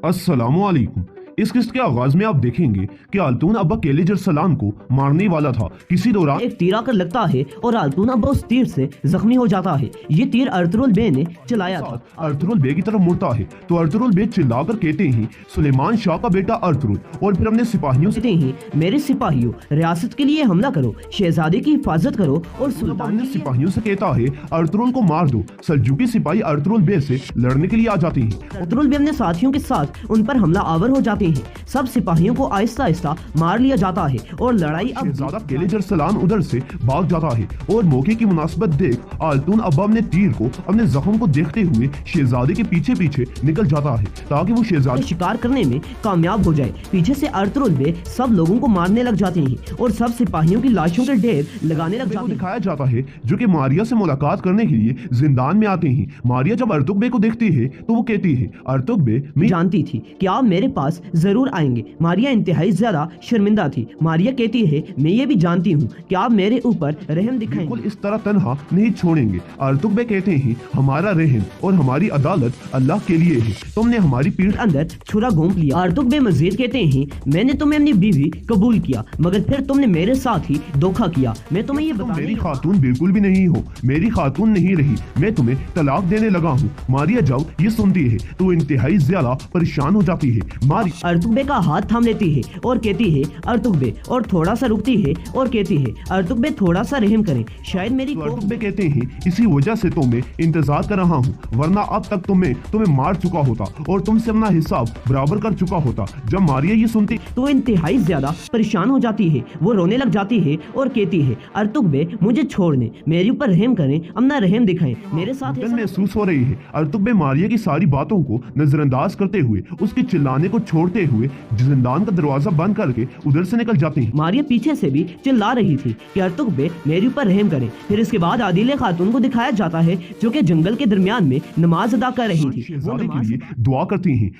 अस्सलामु अलैकुम। इस किस्त के आगाज में आप देखेंगे कि आल्तून अब्बा केले जरसलान को मारने वाला था। किसी दौरान एक तीर आकर लगता है और आल्तून अब्बा उस तीर से जख्मी हो जाता है। ये तीर अर्तुगरुल बे ने चलाया था। अर्तुगरुल बे की तरफ मुड़ता है तो अर्तुगरुल बे चिल्लाकर कहते हैं, सुलेमान शाह का बेटा अर्तुगरुल, और फिर अपने सिपाहियों से कहते हैं, मेरे सिपाहियों, रियासत के लिए हमला करो, शहजादे की हिफाजत करो और सुल्तान अपने सिपाहियों से कहता है, अर्तुगरुल को मार दो। सल्जूकी सिपाही अर्तुगरुल बे से लड़ने के लिए आ जाते हैं। अर्तुगरुल बे अपने साथियों के साथ उन पर हमला आवर हो जाते हैं। सब सिपाहियों को आहिस्ता आहिस्ता मार लिया जाता है और लड़ाई अब शहजादा केले जरसलान उधर से भाग जाता है और मौके की मुनासिबत देख आल्तून अब्बा अपने तीर को अपने जख्म को देखते हुए शहजादे के पीछे पीछे निकल जाता है ताकि वो शहजादे शिकार करने में कामयाब हो जाए। पीछे से अर्तुगरुल बे सब लोगों को मारने लग जाते हैं और सब सिपाहियों की लाशों के ढेर लगाने लग जाते हैं। दिखाया जाता है जो कि मारिया से मुलाकात करने के लिए जिंदान में आते हैं। मारिया जब अर्तुग बे को देखती है तो वो कहती है, अर्तुग बे, मैं जानती थी कि आप मेरे पास जरूर आएंगे। मारिया इंतहाई ज्यादा शर्मिंदा थी। मारिया कहती है, मैं ये भी जानती हूँ कि आप मेरे ऊपर रहम दिखाएंगे। बिल्कुल इस तरह तन्हा नहीं छोड़ेंगे। अर्तुग बे कहते हैं, हमारा रहम और हमारी अदालत अल्लाह के लिए है। तुमने हमारी पीठ अंदर छुरा घोंप लिया। अर्तुग बे मजीद कहते हैं, मैंने तुम्हें अपनी बीवी कबूल किया मगर फिर तुमने मेरे साथ ही धोखा किया। मैं तुम्हें ये बता, मेरी खातून बिल्कुल भी नहीं हो, मेरी खातून नहीं रही, मैं तुम्हें तलाक देने लगा हूँ। मारिया जब ये सुनती है तो इंतहाई ज्यादा परेशान हो जाती है। मारिया अर्तुग बे का हाथ थाम लेती है और कहती है, अर्तुग बे, और थोड़ा सा रुकती है और कहती है, अर्तुग बे, थोड़ा सा रहम करें, शायद मेरी अर्तुग बे कहते हैं, इसी वजह से तो मैं इंतजार कर रहा हूँ, वरना अब तक तुम्हें मार चुका होता और तुमसे अपना हिसाब बराबर कर चुका होता। जब मारिया ये सुनती तो इंतहाई ज्यादा परेशान हो जाती है। वो रोने लग जाती है और कहती है, अर्तुग बे, मुझे छोड़ दें, मेरे ऊपर रहम करें, अपना रहम दिखाएं, मेरे साथ महसूस हो रही है। अर्तुग बे मारिया की सारी बातों को नजरअंदाज करते हुए, उसके चिल्लाने को छोड़ते हुए जिंदान का दरवाजा बंद करके उधर से निकल जाते हैं। मारिया पीछे से भी चिल्ला रही थी कि अर्तुग बे, मेरे ऊपर रहम करें। फिर इसके बाद आदिले खातून को दिखाया जाता है जो कि जंगल के दरमियान में नमाज अदा कर रही थी। शहजादे के लिए दुआ करती हैं।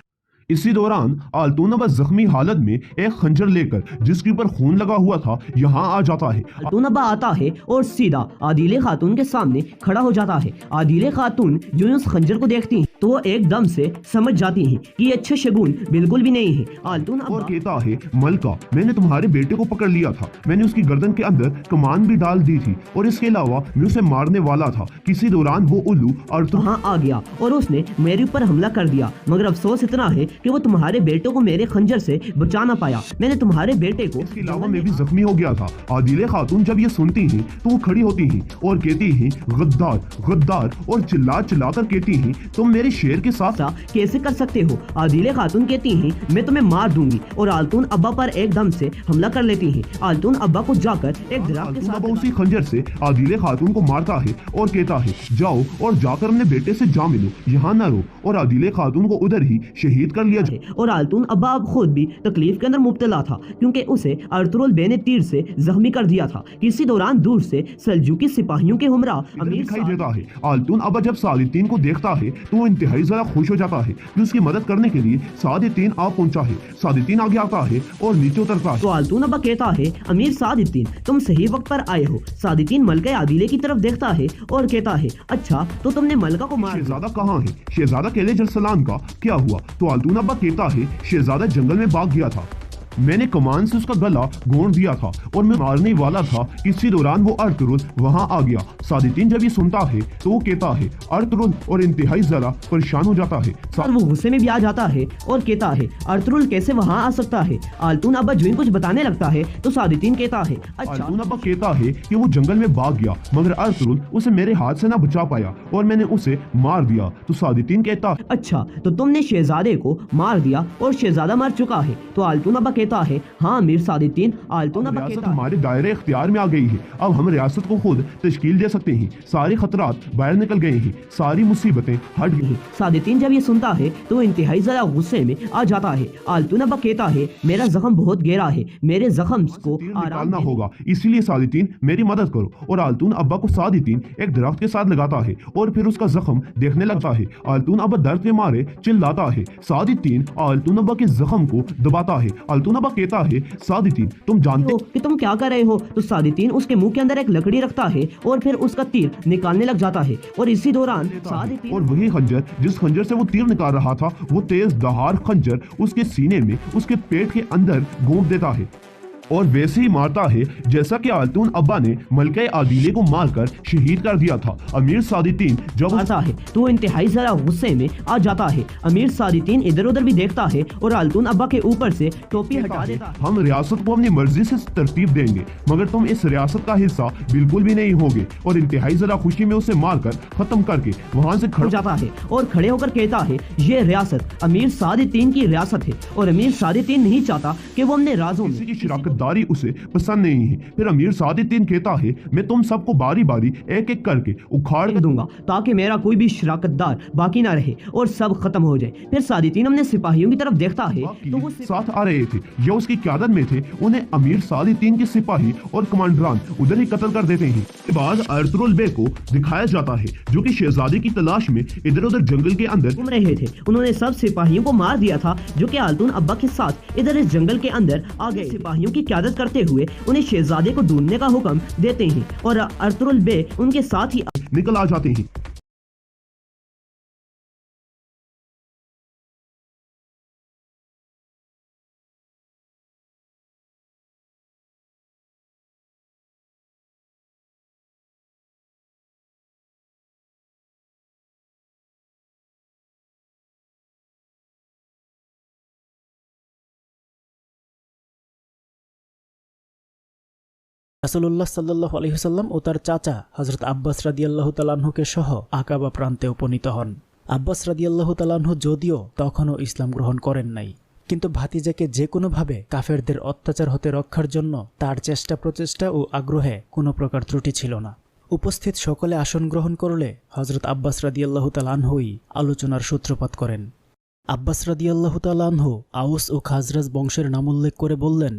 इसी दौरान आल्तून अब्बा जख्मी हालत में एक खंजर लेकर जिसके ऊपर खून लगा हुआ था यहाँ आ जाता है। आल्तून अब्बा आता है और सीधा आदिले खातून के सामने खड़ा हो जाता है। आदिले खातून जो उस खंजर को देखती हैं तो वो एकदम से समझ जाती हैं कि ये अच्छे शगुन बिल्कुल भी नहीं है। आल्तून और कहता है, मलका, मैंने तुम्हारे बेटे को पकड़ लिया था, मैंने उसकी गर्दन के अंदर कमान भी डाल दी थी और इसके अलावा मैं उसे मारने वाला था। किसी दौरान वो उल्लू वहाँ आ गया और उसने मेरे ऊपर हमला कर दिया, मगर अफसोस इतना है कि वो तुम्हारे बेटे को मेरे खंजर से बचा ना पाया। मैंने तुम्हारे बेटे को, इसके अलावा मैं भी जख्मी हो गया था। आदिले खातून जब ये सुनती हैं तो वो खड़ी होती हैं और कहती हैं, गद्दार, गद्दार, और चिल्ला चिल्ला कर कहती हैं, तुम मेरे शेर के साथ कैसे कर सकते हो। आदिले खातून कहती हैं, मैं तुम्हें मार दूंगी, और आल्तून अब्बा पर एकदम से हमला कर लेती हैं। आल्तून अब्बा को जाकर एक दरख्त के साथ उसी खंजर से आदिले खातून को मारता है और कहता है, जाओ और जाकर अपने बेटे से जा मिलो, यहाँ न रो। और आदिले खातून को उधर ही शहीद कर लिया जाए। और आल्तून अब्बा अब खुद भी तकलीफ के अंदर मुब्तला था क्योंकि उसे अर्तुगरुल बे ने तीर से जख्मी कर दिया था। किसी दौरान दूर से सल्जूकी सिपाहियों के हमरा अमीर दिखाई देता है। आल्तून अब्बा जब सादितीन को देखता है तो वो इंतहाई ज्यादा खुश हो जाता है कि उसकी मदद करने के लिए सादितीन आ पहुंचा है। सादितीन आगे आता है और नीचे उतरता है तो आल्तून अब्बा कहता है, अमीर सादितीन, तुम सही वक्त पर आए हो। सादितीन मलका आदिले की तरफ देखता है और कहता है, अच्छा तो तुमने मलका को मार। शहजादा कहाँ है? शहजादा केले जरसलान का क्या हुआ? तो आल्तून अब्बा कहता है, शहजादा जंगल में भाग गया था, मैंने कमान से उसका गला गोंद दिया था और मैं मारने वाला था। इसी दौरान वो अर्तुगरुल वहां आ गया। सादितीन जब ये सुनता है तो वो कहता है, अर्तुगरुल, और इंतहाई ज्यादा परेशान हो जाता है। और वो गुस्से में भी आ जाता है और कहता है, अर्तुगरुल कैसे वहां आ सकता है। आल्तून अब्बा जो कुछ बताने लगता है तो सादितीन कहता है, अच्छा। आल्तून अब्बा कहता है कि वो जंगल में भाग गया मगर अर्तुगरुल उसे मेरे हाथ से ना बचा पाया और मैंने उसे मार दिया। तो सादितीन कहता, अच्छा तो तुमने शहजादे को मार दिया और शहजादा मर चुका है। तो आल्तून अब्बा कहता है, हाँ अमीर सादितीन। आल्तून अब्बा कहता है, हमारे दायरे इख्तियार में आ गई है, अब हम रियासत को खुद तश्कील दे सकते हैं, सारे खतरात बाहर निकल गए हैं, सारी मुसीबतें हट गई। सादितीन जब ये सुनता है तो इंतहाई ज्यादा गुस्से में आ जाता है। आल्तून अब्बा कहता है, मेरा जख्म बहुत गहरा है, मेरे जख्म को आराम निकालना होगा, इसीलिए सादितीन मेरी मदद करो। और आल्तून अब्बा को सादितीन एक दरख्त के साथ लगाता है और फिर उसका जख्म देखने लगता है। आल्तून अब्बा दर्द के मारे चिल्लाता है। सादितीन आल्तून अब्बा के जख्म को दबाता है। आल्तून अल्तून अब्बा कहता है, सादितीन तुम जानते हो कि तुम क्या कर रहे हो? तो सादितीन उसके मुंह के अंदर एक लकड़ी रखता है और फिर उसका तीर निकालने लग जाता है और इसी दौरान सादितीन और वही खंजर जिस खंजर से वो तीर निकाल रहा था, वो तेज दहाड़ खंजर उसके सीने में, उसके पेट के अंदर घोंप देता है और वैसे ही मारता है जैसा कि अल्तून अब्बा ने मलका आदिले को मारकर शहीद कर दिया था। अमीर सादितीन जब आता है तो वो इंतहाई जरा गुस्से में आ जाता है। अमीर सादितीन इधर उधर भी देखता है और अल्तून अब्बा के ऊपर से टोपी हटा देता है। हम रियासत को अपनी मर्जी से तरतीब देंगे, मगर तुम इस रियासत का हिस्सा बिल्कुल भी नहीं होगे, और इंतहाई जरा खुशी में उसे मारकर खत्म करके वहां से खड़ा जाता है और खड़े होकर कहता है, ये रियासत अमीर सादितीन की रियासत है और अमीर सादितीन नहीं चाहता कि वो अपने राजों में दारी उसे पसंद नहीं है। फिर अमीर सादितीन कहता है, मैं तुम सबको बारी बारी एक एक करके उखाड़ दूंगा ताकि मेरा कोई भी शराकतदार बाकी ना रहे और सब खत्म हो जाए। फिर सादितीन अपने सिपाहियों की तरफ देखता है तो वो साथ आ रहे थे, ये उसकी क़यादत में थे। उन्हें अमीर सादितीन के सिपाही और कमांडरान उधर ही कत्ल कर देते हैं। इसके बाद अर्तुगरुल बे को दिखाया जाता है जो कि शहजादी की तलाश में इधर उधर जंगल के अंदर घूम रहे थे। उन्होंने सब सिपाहियों को मार दिया था जो कि अल्तून अब्बा के साथ इधर इस जंगल के अंदर आ गए। सिपाहियों की क़यादत करते हुए उन्हें शहजादे को ढूंढने का हुक्म देते हैं और अर्तुगरुल बे उनके साथ ही निकल आ जाते हैं। রাসূলুল্লাহ সাল্লাল্লাহু আলাইহি ওয়াসাল্লাম ও তার চাচা হযরত আব্বাস রাদিয়াল্লাহু তাআলা আনহুকে সহ আকাবা প্রান্তে উপনীত হন। আব্বাস রাদিয়াল্লাহু তাআলা আনহু যদিও তখনও ইসলাম গ্রহণ করেন নাই, কিন্তু ভাতিজাকে যে কোনোভাবে কাফেরদের অত্যাচার হতে রক্ষার জন্য তার চেষ্টা প্রচেষ্টা ও আগ্রহে কোনো প্রকার ত্রুটি ছিল না। উপস্থিত সকলে আসন গ্রহণ করলে হযরত আব্বাস রাদিয়াল্লাহু তাআলা আনহুই আলোচনার সূত্রপাত করেন। আব্বাস রাদিয়াল্লাহু তাআলা আনহু আউস ও খাজরাজ বংশের নাম উল্লেখ করে বললেন,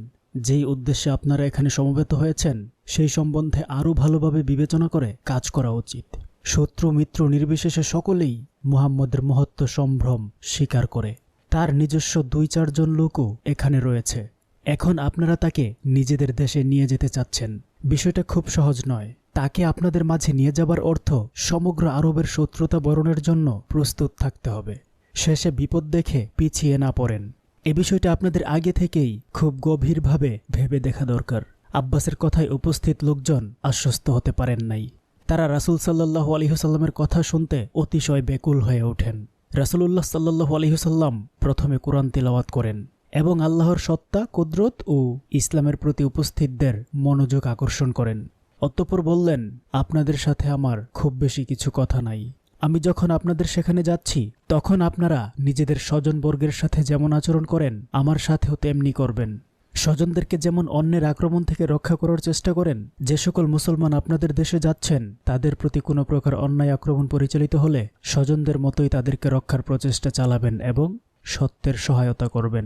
যেই উদ্দেশ্যে আপনারা এখানে সমবেত হয়েছেন সেই সম্বন্ধে আরও ভালোভাবে বিবেচনা করে কাজ করা উচিত। শত্রু মিত্র নির্বিশেষে সকলেই মুহাম্মদের মহত্ব সম্ভ্রম স্বীকার করে। তার নিজস্ব 2-4 জন লোকও এখানে রয়েছে। এখন আপনারা তাকে নিজেদের দেশে নিয়ে যেতে চাচ্ছেন। বিষয়টা খুব সহজ নয়। তাকে আপনাদের মাঝে নিয়ে যাবার অর্থ সমগ্র আরবের শত্রুতা বরণের জন্য প্রস্তুত থাকতে হবে। শেষে বিপদ দেখে পিছিয়ে না পড়েন। এ বিষয়টা আপনাদের আগে থেকেই খুব গভীরভাবে ভেবে দেখা দরকার। আব্বাসের কথায় উপস্থিত লোকজন আশ্বস্ত হতে পারেন নাই। তারা রাসূল সাল্লাল্লাহু আলাইহি ওয়াসাল্লামের কথা শুনতে অতিশয় ব্যাকুল হয়ে ওঠেন। রাসূলুল্লাহ সাল্লাল্লাহু আলাইহি ওয়াসাল্লাম প্রথমে কুরআন তিলাওয়াত করেন এবং আল্লাহর সত্তা, কুদরত ও ইসলামের প্রতি উপস্থিতদের মনোযোগ আকর্ষণ করেন। অতঃপর বললেন, আপনাদের সাথে আমার খুব বেশি কিছু কথা নাই। আমি যখন আপনাদের সেখানে যাচ্ছি তখন আপনারা নিজেদের স্বজনবর্গের সাথে যেমন আচরণ করেন আমার সাথেও তেমনি করবেন। স্বজনদেরকে যেমন অন্যের আক্রমণ থেকে রক্ষা করার চেষ্টা করেন, যে সকল মুসলমান আপনাদের দেশে যাচ্ছেন তাদের প্রতি কোনো প্রকার অন্যায় আক্রমণ পরিচালিত হলে স্বজনদের মতোই তাদেরকে রক্ষার প্রচেষ্টা চালাবেন এবং সত্যের সহায়তা করবেন।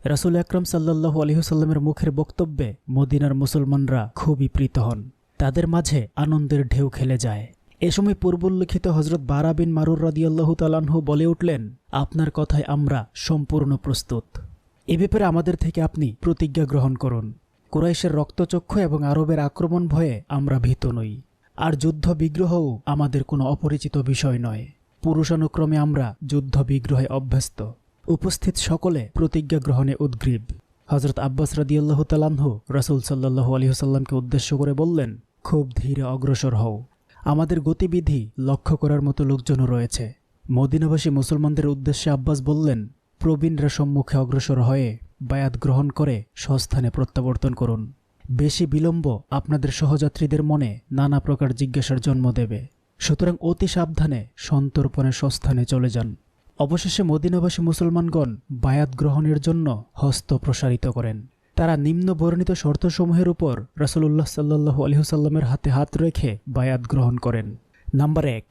রাসূল আকরাম সাল্লাল্লাহু আলাইহি ওয়াসাল্লামের মুখের বক্তব্যে মদিনার মুসলমানরা খুবই প্রীত হন। তাদের মাঝে আনন্দের ঢেউ খেলে যায়। এ সময় পূর্বোল্লিখিত হযরত বারা বিন মারুর রাদিয়াল্লাহু তাআলা আনহু বলে উঠলেন, আপনার কথায় আমরা সম্পূর্ণ প্রস্তুত। এ ব্যাপারে আমাদের থেকে আপনি প্রতিজ্ঞা গ্রহণ করুন। কুরাইশের রক্তচক্ষু এবং আরবের আক্রমণ ভয়ে আমরা ভীত নই, আর যুদ্ধ বিগ্রহও আমাদের কোনো অপরিচিত বিষয় নয়। পুরুষানুক্রমে আমরা যুদ্ধ বিগ্রহে অভ্যস্ত। উপস্থিত সকলে প্রতিজ্ঞা গ্রহণে উদ্গ্রীব। হযরত আব্বাস রাদিয়াল্লাহু তাআলা আনহু রাসূল সাল্লাল্লাহু আলাইহি ওয়াসাল্লামকে উদ্দেশ্য করে বললেন, খুব ধীরে অগ্রসর হও। আমাদের গতিবিধি লক্ষ্য করার মতো লোকজনও রয়েছে। মদিনাবাসী মুসলমানদের উদ্দেশ্যে আব্বাস বললেন, প্রবীণরা সম্মুখে অগ্রসর হয়ে বায়াত গ্রহণ করে স্বস্থানে প্রত্যাবর্তন করুন। বেশি বিলম্ব আপনাদের সহযাত্রীদের মনে নানা প্রকার জিজ্ঞাসার জন্ম দেবে, সুতরাং অতি সাবধানে সন্তর্পণে স্বস্থানে চলে যান। অবশেষে মদিনাবাসী মুসলমানগণ বায়াত গ্রহণের জন্য হস্ত প্রসারিত করেন। তারা নিম্ন বর্ণিত শর্তসমূহের উপর রাসূলুল্লাহ সাল্লাল্লাহু আলাইহি ওয়াসাল্লামের হাতে হাত রেখে বায়াত গ্রহণ করেন। নাম্বার 1,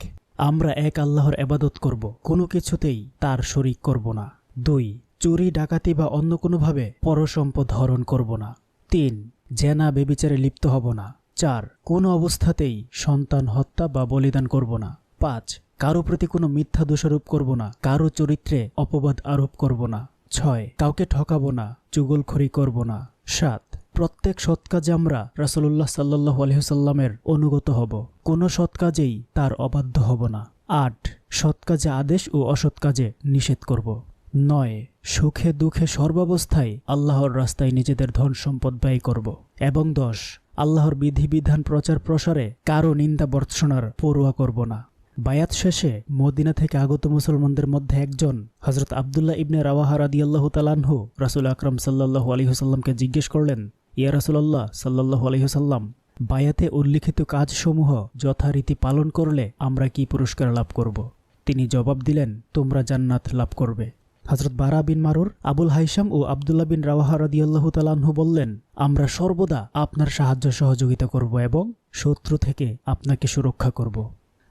আমরা এক আল্লাহর ইবাদত করব, কোনো কিছুতেই তার শরীক করব না। 2, চুরি ডাকাতি বা অন্য কোনোভাবে পরসম্পদ হরণ করব না। 3, জেনা বেবিচারে লিপ্ত হব না। 4, কোনো অবস্থাতেই সন্তান হত্যা বা বলিদান করব না। 5, কারো প্রতি কোনো মিথ্যা দোষারোপ করব না, কারো চরিত্রে অপবাদ আরোপ করব না। 6. কাউকে ঠকাবো না, চুগলখড়ি করব না। 7. প্রত্যেক সৎ কাজে আমরা রাসূলুল্লাহ সাল্লাল্লাহু আলাইহি ওয়াসাল্লামের অনুগত হব, কোনো সৎ কাজেই তার অবাধ্য হব না। 8. সৎ কাজে আদেশ ও অসৎ কাজে নিষেধ করব। 9. সুখে দুঃখে সর্বাবস্থায় আল্লাহর রাস্তায় নিজেদের ধন সম্পদ ব্যয় করব। এবং 10. আল্লাহর বিধিবিধান প্রচার প্রসারে কারো নিন্দা বর্ষণার পরোয়া করব না। বায়াত শেষে মদিনা থেকে আগত মুসলমানদের মধ্যে একজন হযরত আব্দুল্লাহ ইবনে রাওয়াহা রাদিয়াল্লাহু তাআলা আনহু রাসূল আকরাম সাল্লাল্লাহু আলাইহি ওয়াসাল্লামকে জিজ্ঞেস করলেন, ইয়া রাসূলুল্লাহ সাল্লাল্লাহু আলাইহি ওয়াসাল্লাম, বায়াতে উল্লিখিত কাজসমূহ যথারীতি পালন করলে আমরা কি পুরস্কার লাভ করব? তিনি জবাব দিলেন, তোমরা জান্নাত লাভ করবে। হযরত বারা বিন মারুর, আবুল হাইসাম ও আব্দুল্লাহ বিন রাওয়াহা রাদিয়াল্লাহু তাআলা আনহু বললেন, আমরা সর্বদা আপনার সাহায্য সহযোগিতা করব এবং শত্রু থেকে আপনাকে সুরক্ষা করব।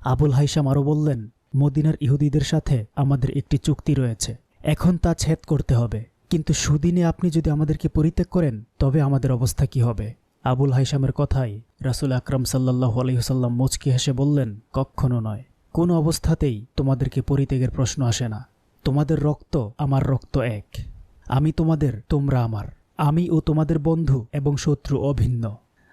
আবুল হাইসাম আরও বললেন, মদিনার ইহুদিদের সাথে আমাদের একটি চুক্তি রয়েছে, এখন তা ছেদ করতে হবে, কিন্তু সুদিনে আপনি যদি আমাদেরকে পরিত্যাগ করেন তবে আমাদের অবস্থা কি হবে? আবুল হাইসামের কথায় রাসূল আকরাম সাল্লাল্লাহু আলাইহি ওয়াসাল্লাম মুচকি হেসে বললেন, কখনো নয়, কোনো অবস্থাতেই তোমাদেরকে পরিত্যাগের প্রশ্ন আসে না। তোমাদের রক্ত আমার রক্ত এক, আমি তোমাদের, তোমরা আমার, আমি ও তোমাদের বন্ধু এবং শত্রু অভিন্ন।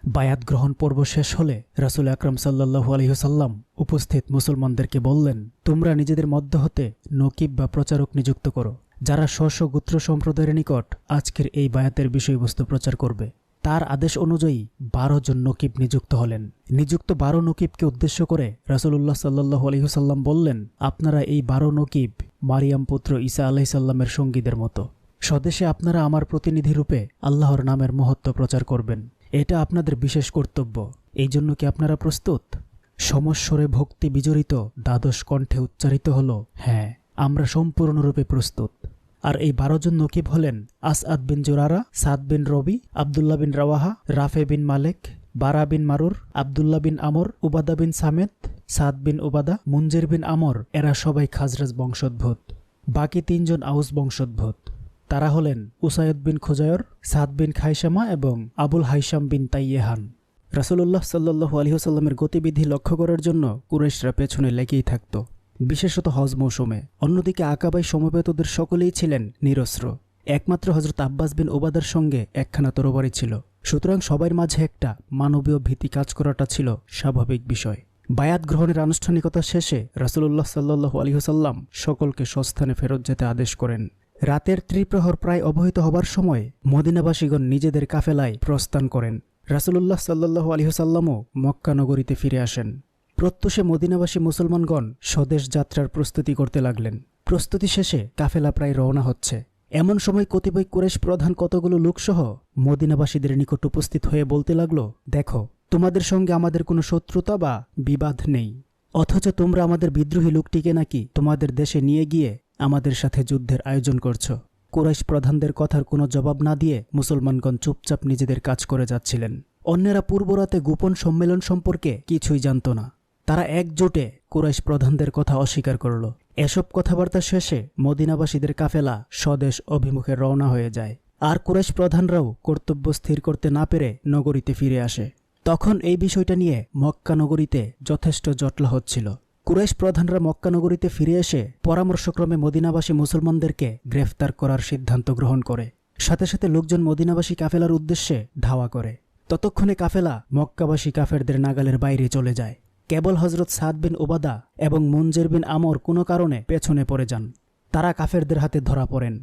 বায়াত গ্রহণ পর্ব শেষ হলে রাসূল আকরাম সাল্লাল্লাহু আলাইহি ওয়াসাল্লাম উপস্থিত মুসলমানদেরকে বললেন, তোমরা নিজেদের মধ্য হতে নকিব বা প্রচারক নিযুক্ত করো, যারা স্ব গোত্র সম্প্রদায়ের নিকট আজকের এই বায়াতের বিষয়বস্তু প্রচার করবে। তার আদেশ অনুযায়ী 12 জন নকিব নিযুক্ত হলেন। নিযুক্ত 12 নকিবকে উদ্দেশ্য করে রাসূলুল্লাহ সাল্লাল্লাহু আলাইহি ওয়াসাল্লাম বললেন, আপনারা এই 12 নকিব মারিয়াম পুত্র ঈসা আলাইহিস সালামের সঙ্গীদের মতো। স্বদেশে আপনারা আমার প্রতিনিধি রূপে আল্লাহর নামের মহত্ব প্রচার করবেন, এটা আপনাদের বিশেষ কর্তব্য। এই জন্য কি আপনারা প্রস্তুত? সমস্বরে ভক্তি বিজড়িত দ্বাদশ কণ্ঠে উচ্চারিত হল, হ্যাঁ, আমরা সম্পূর্ণরূপে প্রস্তুত। আর এই 12 জন নকিব হলেন আসআদ বিন জুরারা, সাদ বিন রবি, আব্দুল্লাহ বিন রাওয়াহা, রাফে বিন মালেক, বারা বিন মারুর, আব্দুল্লাহ বিন আমর, উবাদা বিন সামেত, সাদ বিন উবাদা, মুনজির বিন আমর। এরা সবাই খাজরাজ বংশোদ্ভূত। বাকি 3 জন আউস বংশোদ্ভূত। তারা হলেন উসায়দ বিন খুজায়র, সাদ বিন খাইসামা এবং আবুল হাইসাম বিন তাইয়েহান। রাসূলুল্লাহ সাল্লাল্লাহু আলাইহি ওয়াসাল্লামের গতিবিধি লক্ষ্য করার জন্য কুরাইশরা পেছনে লেগেই থাকত, বিশেষত হজ মৌসুমে। অন্যদিকে আকাবায় সমবেতদের সকলেই ছিলেন নিরস্ত্র, একমাত্র হযরত আব্বাস বিন ওবাদার সঙ্গে একখানা তরবারি ছিল। সুতরাং সবার মাঝে একটা মানবীয় ভীতি কাজ করাটা ছিল স্বাভাবিক বিষয়। বায়াত গ্রহণের আনুষ্ঠানিকতা শেষে রাসূলুল্লাহ সাল্লাল্লাহু আলাইহি ওয়াসাল্লাম সকলকে স্বস্থানে ফেরত যেতে আদেশ করেন। রাতের ত্রিপ্রহর প্রায় অবহিত হবার সময় মদিনাবাসীগণ নিজেদের কাফেলায় প্রস্থান করেন। রাসূলুল্লাহ সাল্লাল্লাহু আলাইহি ওয়াসাল্লামও মক্কা নগরীতে ফিরে আসেন। প্রত্যুষে মদিনাবাসী মুসলমানগণ স্বদেশ যাত্রার প্রস্তুতি করতে লাগলেন। প্রস্তুতি শেষে কাফেলা প্রায় রওনা হচ্ছে। এমন সময় কতিপয় কুরাইশ প্রধান কতগুলো লোকসহ মদিনাবাসীদের নিকট উপস্থিত হয়ে বলতে লাগলো, দেখো, তোমাদের সঙ্গে আমাদের কোনো শত্রুতা বা বিবাদ নেই, অথচ তোমরা আমাদের বিদ্রোহী লোকটিকে নাকি তোমাদের দেশে নিয়ে গিয়ে আমাদের সাথে যুদ্ধের আয়োজন করছো। কুরাইশ প্রধানদের কথার কোনো জবাব না দিয়ে মুসলমানগণ চুপচাপ নিজেদের কাজ করে যাচ্ছিলেন। অন্যেরা পূর্বরাতে গোপন সম্মেলন সম্পর্কে কিছুই জানত না। তারা একজোটে কুরাইশ প্রধানদের কথা অস্বীকার করল। এসব কথাবার্তা শেষে মদিনাবাসীদের কাফেলা স্বদেশ অভিমুখে রওনা হয়ে যায়। আর কুরাইশ প্রধানরাও কর্তব্য স্থির করতে না পেরে নগরীতে ফিরে আসে। তখন এই বিষয়টা নিয়ে মক্কা নগরীতে যথেষ্ট জটলা হচ্ছিল। কুরাইশ প্রধানরা মক্কা নগরীতে ফিরে এসে পরামর্শক্রমে মদিনাবাসী মুসলমানদেরকে গ্রেফতার করার সিদ্ধান্ত গ্রহণ করে। সাথে সাথে লোকজন মদিনাবাসী কাফেলার উদ্দেশ্যে ধাওয়া করে। ততক্ষণে কাফেলা মক্কাবাসী কাফেরদের নাগালের বাইরে চলে যায়। কেবল হযরত সাদ বিন উবাদা এবং মুনজির বিন আমর কোনো কারণে পেছনে পড়ে যান। তারা কাফেরদের হাতে ধরা পড়েন।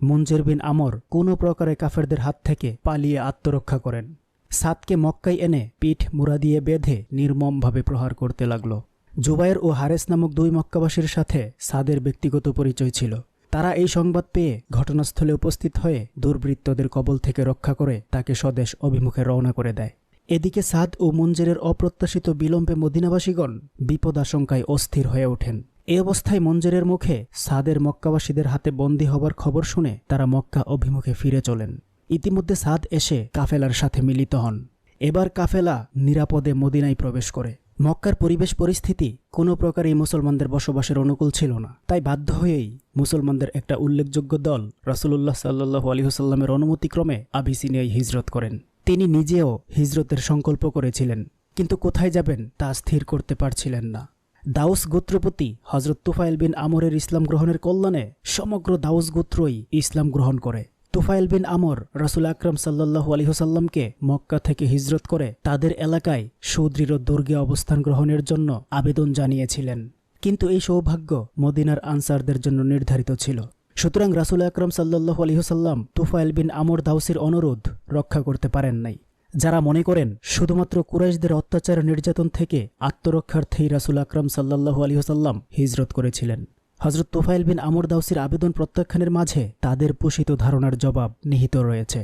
মুনজির বিন আমর কোনো প্রকারে কাফেরদের হাত থেকে পালিয়ে আত্মরক্ষা করেন। সাদকে মক্কায় এনে পিঠ মুড়া দিয়ে বেঁধে নির্মমভাবে প্রহার করতে লাগল। জুবায়ের ও হারেস নামক 2 মক্কাবাসীর সাথে সাদের ব্যক্তিগত পরিচয় ছিল। তারা এই সংবাদ পেয়ে ঘটনাস্থলে উপস্থিত হয়ে দুর্বৃত্তদের কবল থেকে রক্ষা করে তাকে স্বদেশ অভিমুখে রওনা করে দেয়। এদিকে সাদ ও মুনজিরের অপ্রত্যাশিত বিলম্বে মদিনাবাসীগণ বিপদাশঙ্কায় অস্থির হয়ে ওঠেন। এই অবস্থায় মুনজিরের মুখে সাদের মক্কাবাসীদের হাতে বন্দী হবার খবর শুনে তারা মক্কা অভিমুখে ফিরে চলেন। ইতিমধ্যে সাদ এসে কাফেলার সাথে মিলিত হন। এবার কাফেলা নিরাপদে মদিনায় প্রবেশ করে। মক্কার পরিবেশ পরিস্থিতি কোনো প্রকারেই মুসলমানদের বসবাসের অনুকূল ছিল না। তাই বাধ্য হয়েই মুসলমানদের একটা উল্লেখযোগ্য দল রাসূলুল্লাহ সাল্লাল্লাহু আলাইহি ওয়াসাল্লামের অনুমতিক্রমে আবিসিনিয়ায় হিজরত করেন। তিনি নিজেও হিজরতের সংকল্প করেছিলেন, কিন্তু কোথায় যাবেন তা স্থির করতে পারছিলেন না। দাউস গোত্রপতি হজরত তুফাইল বিন আমরের ইসলাম গ্রহণের কল্যাণে সমগ্র দাউস গোত্রই ইসলাম গ্রহণ করে। তুফাইল বিন আমর রাসূল আকরাম সাল্লাল্লাহু আলাইহি ওয়াসাল্লামকে মক্কা থেকে হিজরত করে তাদের এলাকায় সুদৃঢ় দুর্গে অবস্থান গ্রহণের জন্য আবেদন জানিয়েছিলেন, কিন্তু এই সৌভাগ্য মদিনার আনসারদের জন্য নির্ধারিত ছিল। সুতরাং রাসূল আকরাম সাল্লাল্লাহু আলাইহি ওয়াসাল্লাম তুফাইল বিন আমর দাউসের অনুরোধ রক্ষা করতে পারেন নাই। যারা মনে করেন শুধুমাত্র কুরাইশদের অত্যাচার নির্যাতন থেকে আত্মরক্ষার্থেই রাসূল আকরাম সাল্লাল্লাহু আলাইহি ওয়াসাল্লাম হিজরত করেছিলেন, হযরত তুফাইল বিন আমর দাউসির আবেদন প্রত্যাখ্যানের মাঝে তাদের পোষিত ধারণার জবাব নিহিত রয়েছে।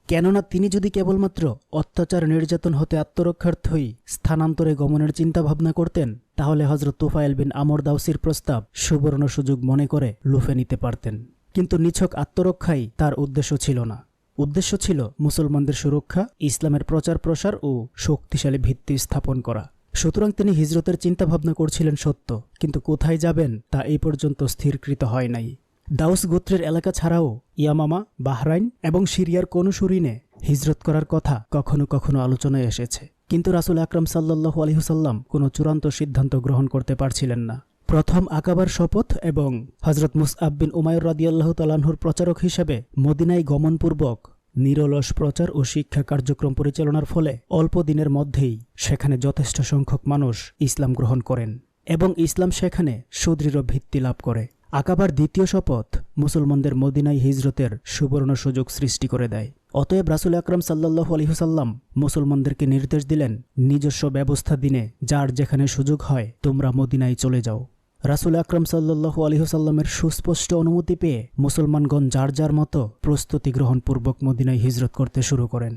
কেননা তিনি যদি কেবলমাত্র অত্যাচার নির্যাতন হতে আত্মরক্ষার্থই স্থানান্তরে গমনের চিন্তাভাবনা করতেন, তাহলে হযরত তুফাইল বিন আমর দাউসির প্রস্তাব সুবর্ণ সুযোগ মনে করে লুফে নিতে পারতেন। কিন্তু নিছক আত্মরক্ষাই তার উদ্দেশ্য ছিল না। উদ্দেশ্য ছিল মুসলমানদের সুরক্ষা, ইসলামের প্রচার প্রসার ও শক্তিশালী ভিত্তি স্থাপন করা। সুতরাং তিনি হিজরতের চিন্তাভাবনা করছিলেন সত্য, কিন্তু কোথায় যাবেন তা এই পর্যন্ত স্থিরকৃত হয় নাই। দাউস গোত্রের এলাকা ছাড়াও ইয়ামামা, বাহরাইন এবং সিরিয়ার কনুসুরিনে হিজরত করার কথা কখনো কখনো আলোচনায় এসেছে, কিন্তু রাসূল আকরাম সাল্লাল্লাহু আলাইহি ওয়াসাল্লাম কোনো চূড়ান্ত সিদ্ধান্ত গ্রহণ করতে পারছিলেন না। প্রথম আকাবার শপথ এবং হযরত মুসআব বিন উমাইর রাদিয়াল্লাহু তাআলা আনহুর প্রচারক হিসেবে মদিনায় গমনপূর্বক নিরলস প্রচার ও শিক্ষা কার্যক্রম পরিচালনার ফলে অল্প দিনের মধ্যেই সেখানে যথেষ্ট সংখ্যক মানুষ ইসলাম গ্রহণ করেন এবং ইসলাম সেখানে সুদৃঢ় ভিত্তি লাভ করে। আকাবার দ্বিতীয় শপথ মুসলমানদের মদিনায় হিজরতের সুবর্ণ সুযোগ সৃষ্টি করে দেয়। অতএব রাসূল আকরাম সাল্লাল্লাহু আলাইহি ওয়াসাল্লাম মুসলমানদেরকে নির্দেশ দিলেন, নিজস্ব ব্যবস্থা দিনে যার যেখানে সুযোগ হয় তোমরা মদিনায় চলে যাও। রাসূল আকরাম সাল্লাল্লাহু আলাইহি ওয়াসাল্লামের সুস্পষ্ট অনুমতি পেয়ে মুসলমানগণ যার যার মতো প্রস্তুতি গ্রহণপূর্বক মদিনায় হিজরত করতে শুরু করেন।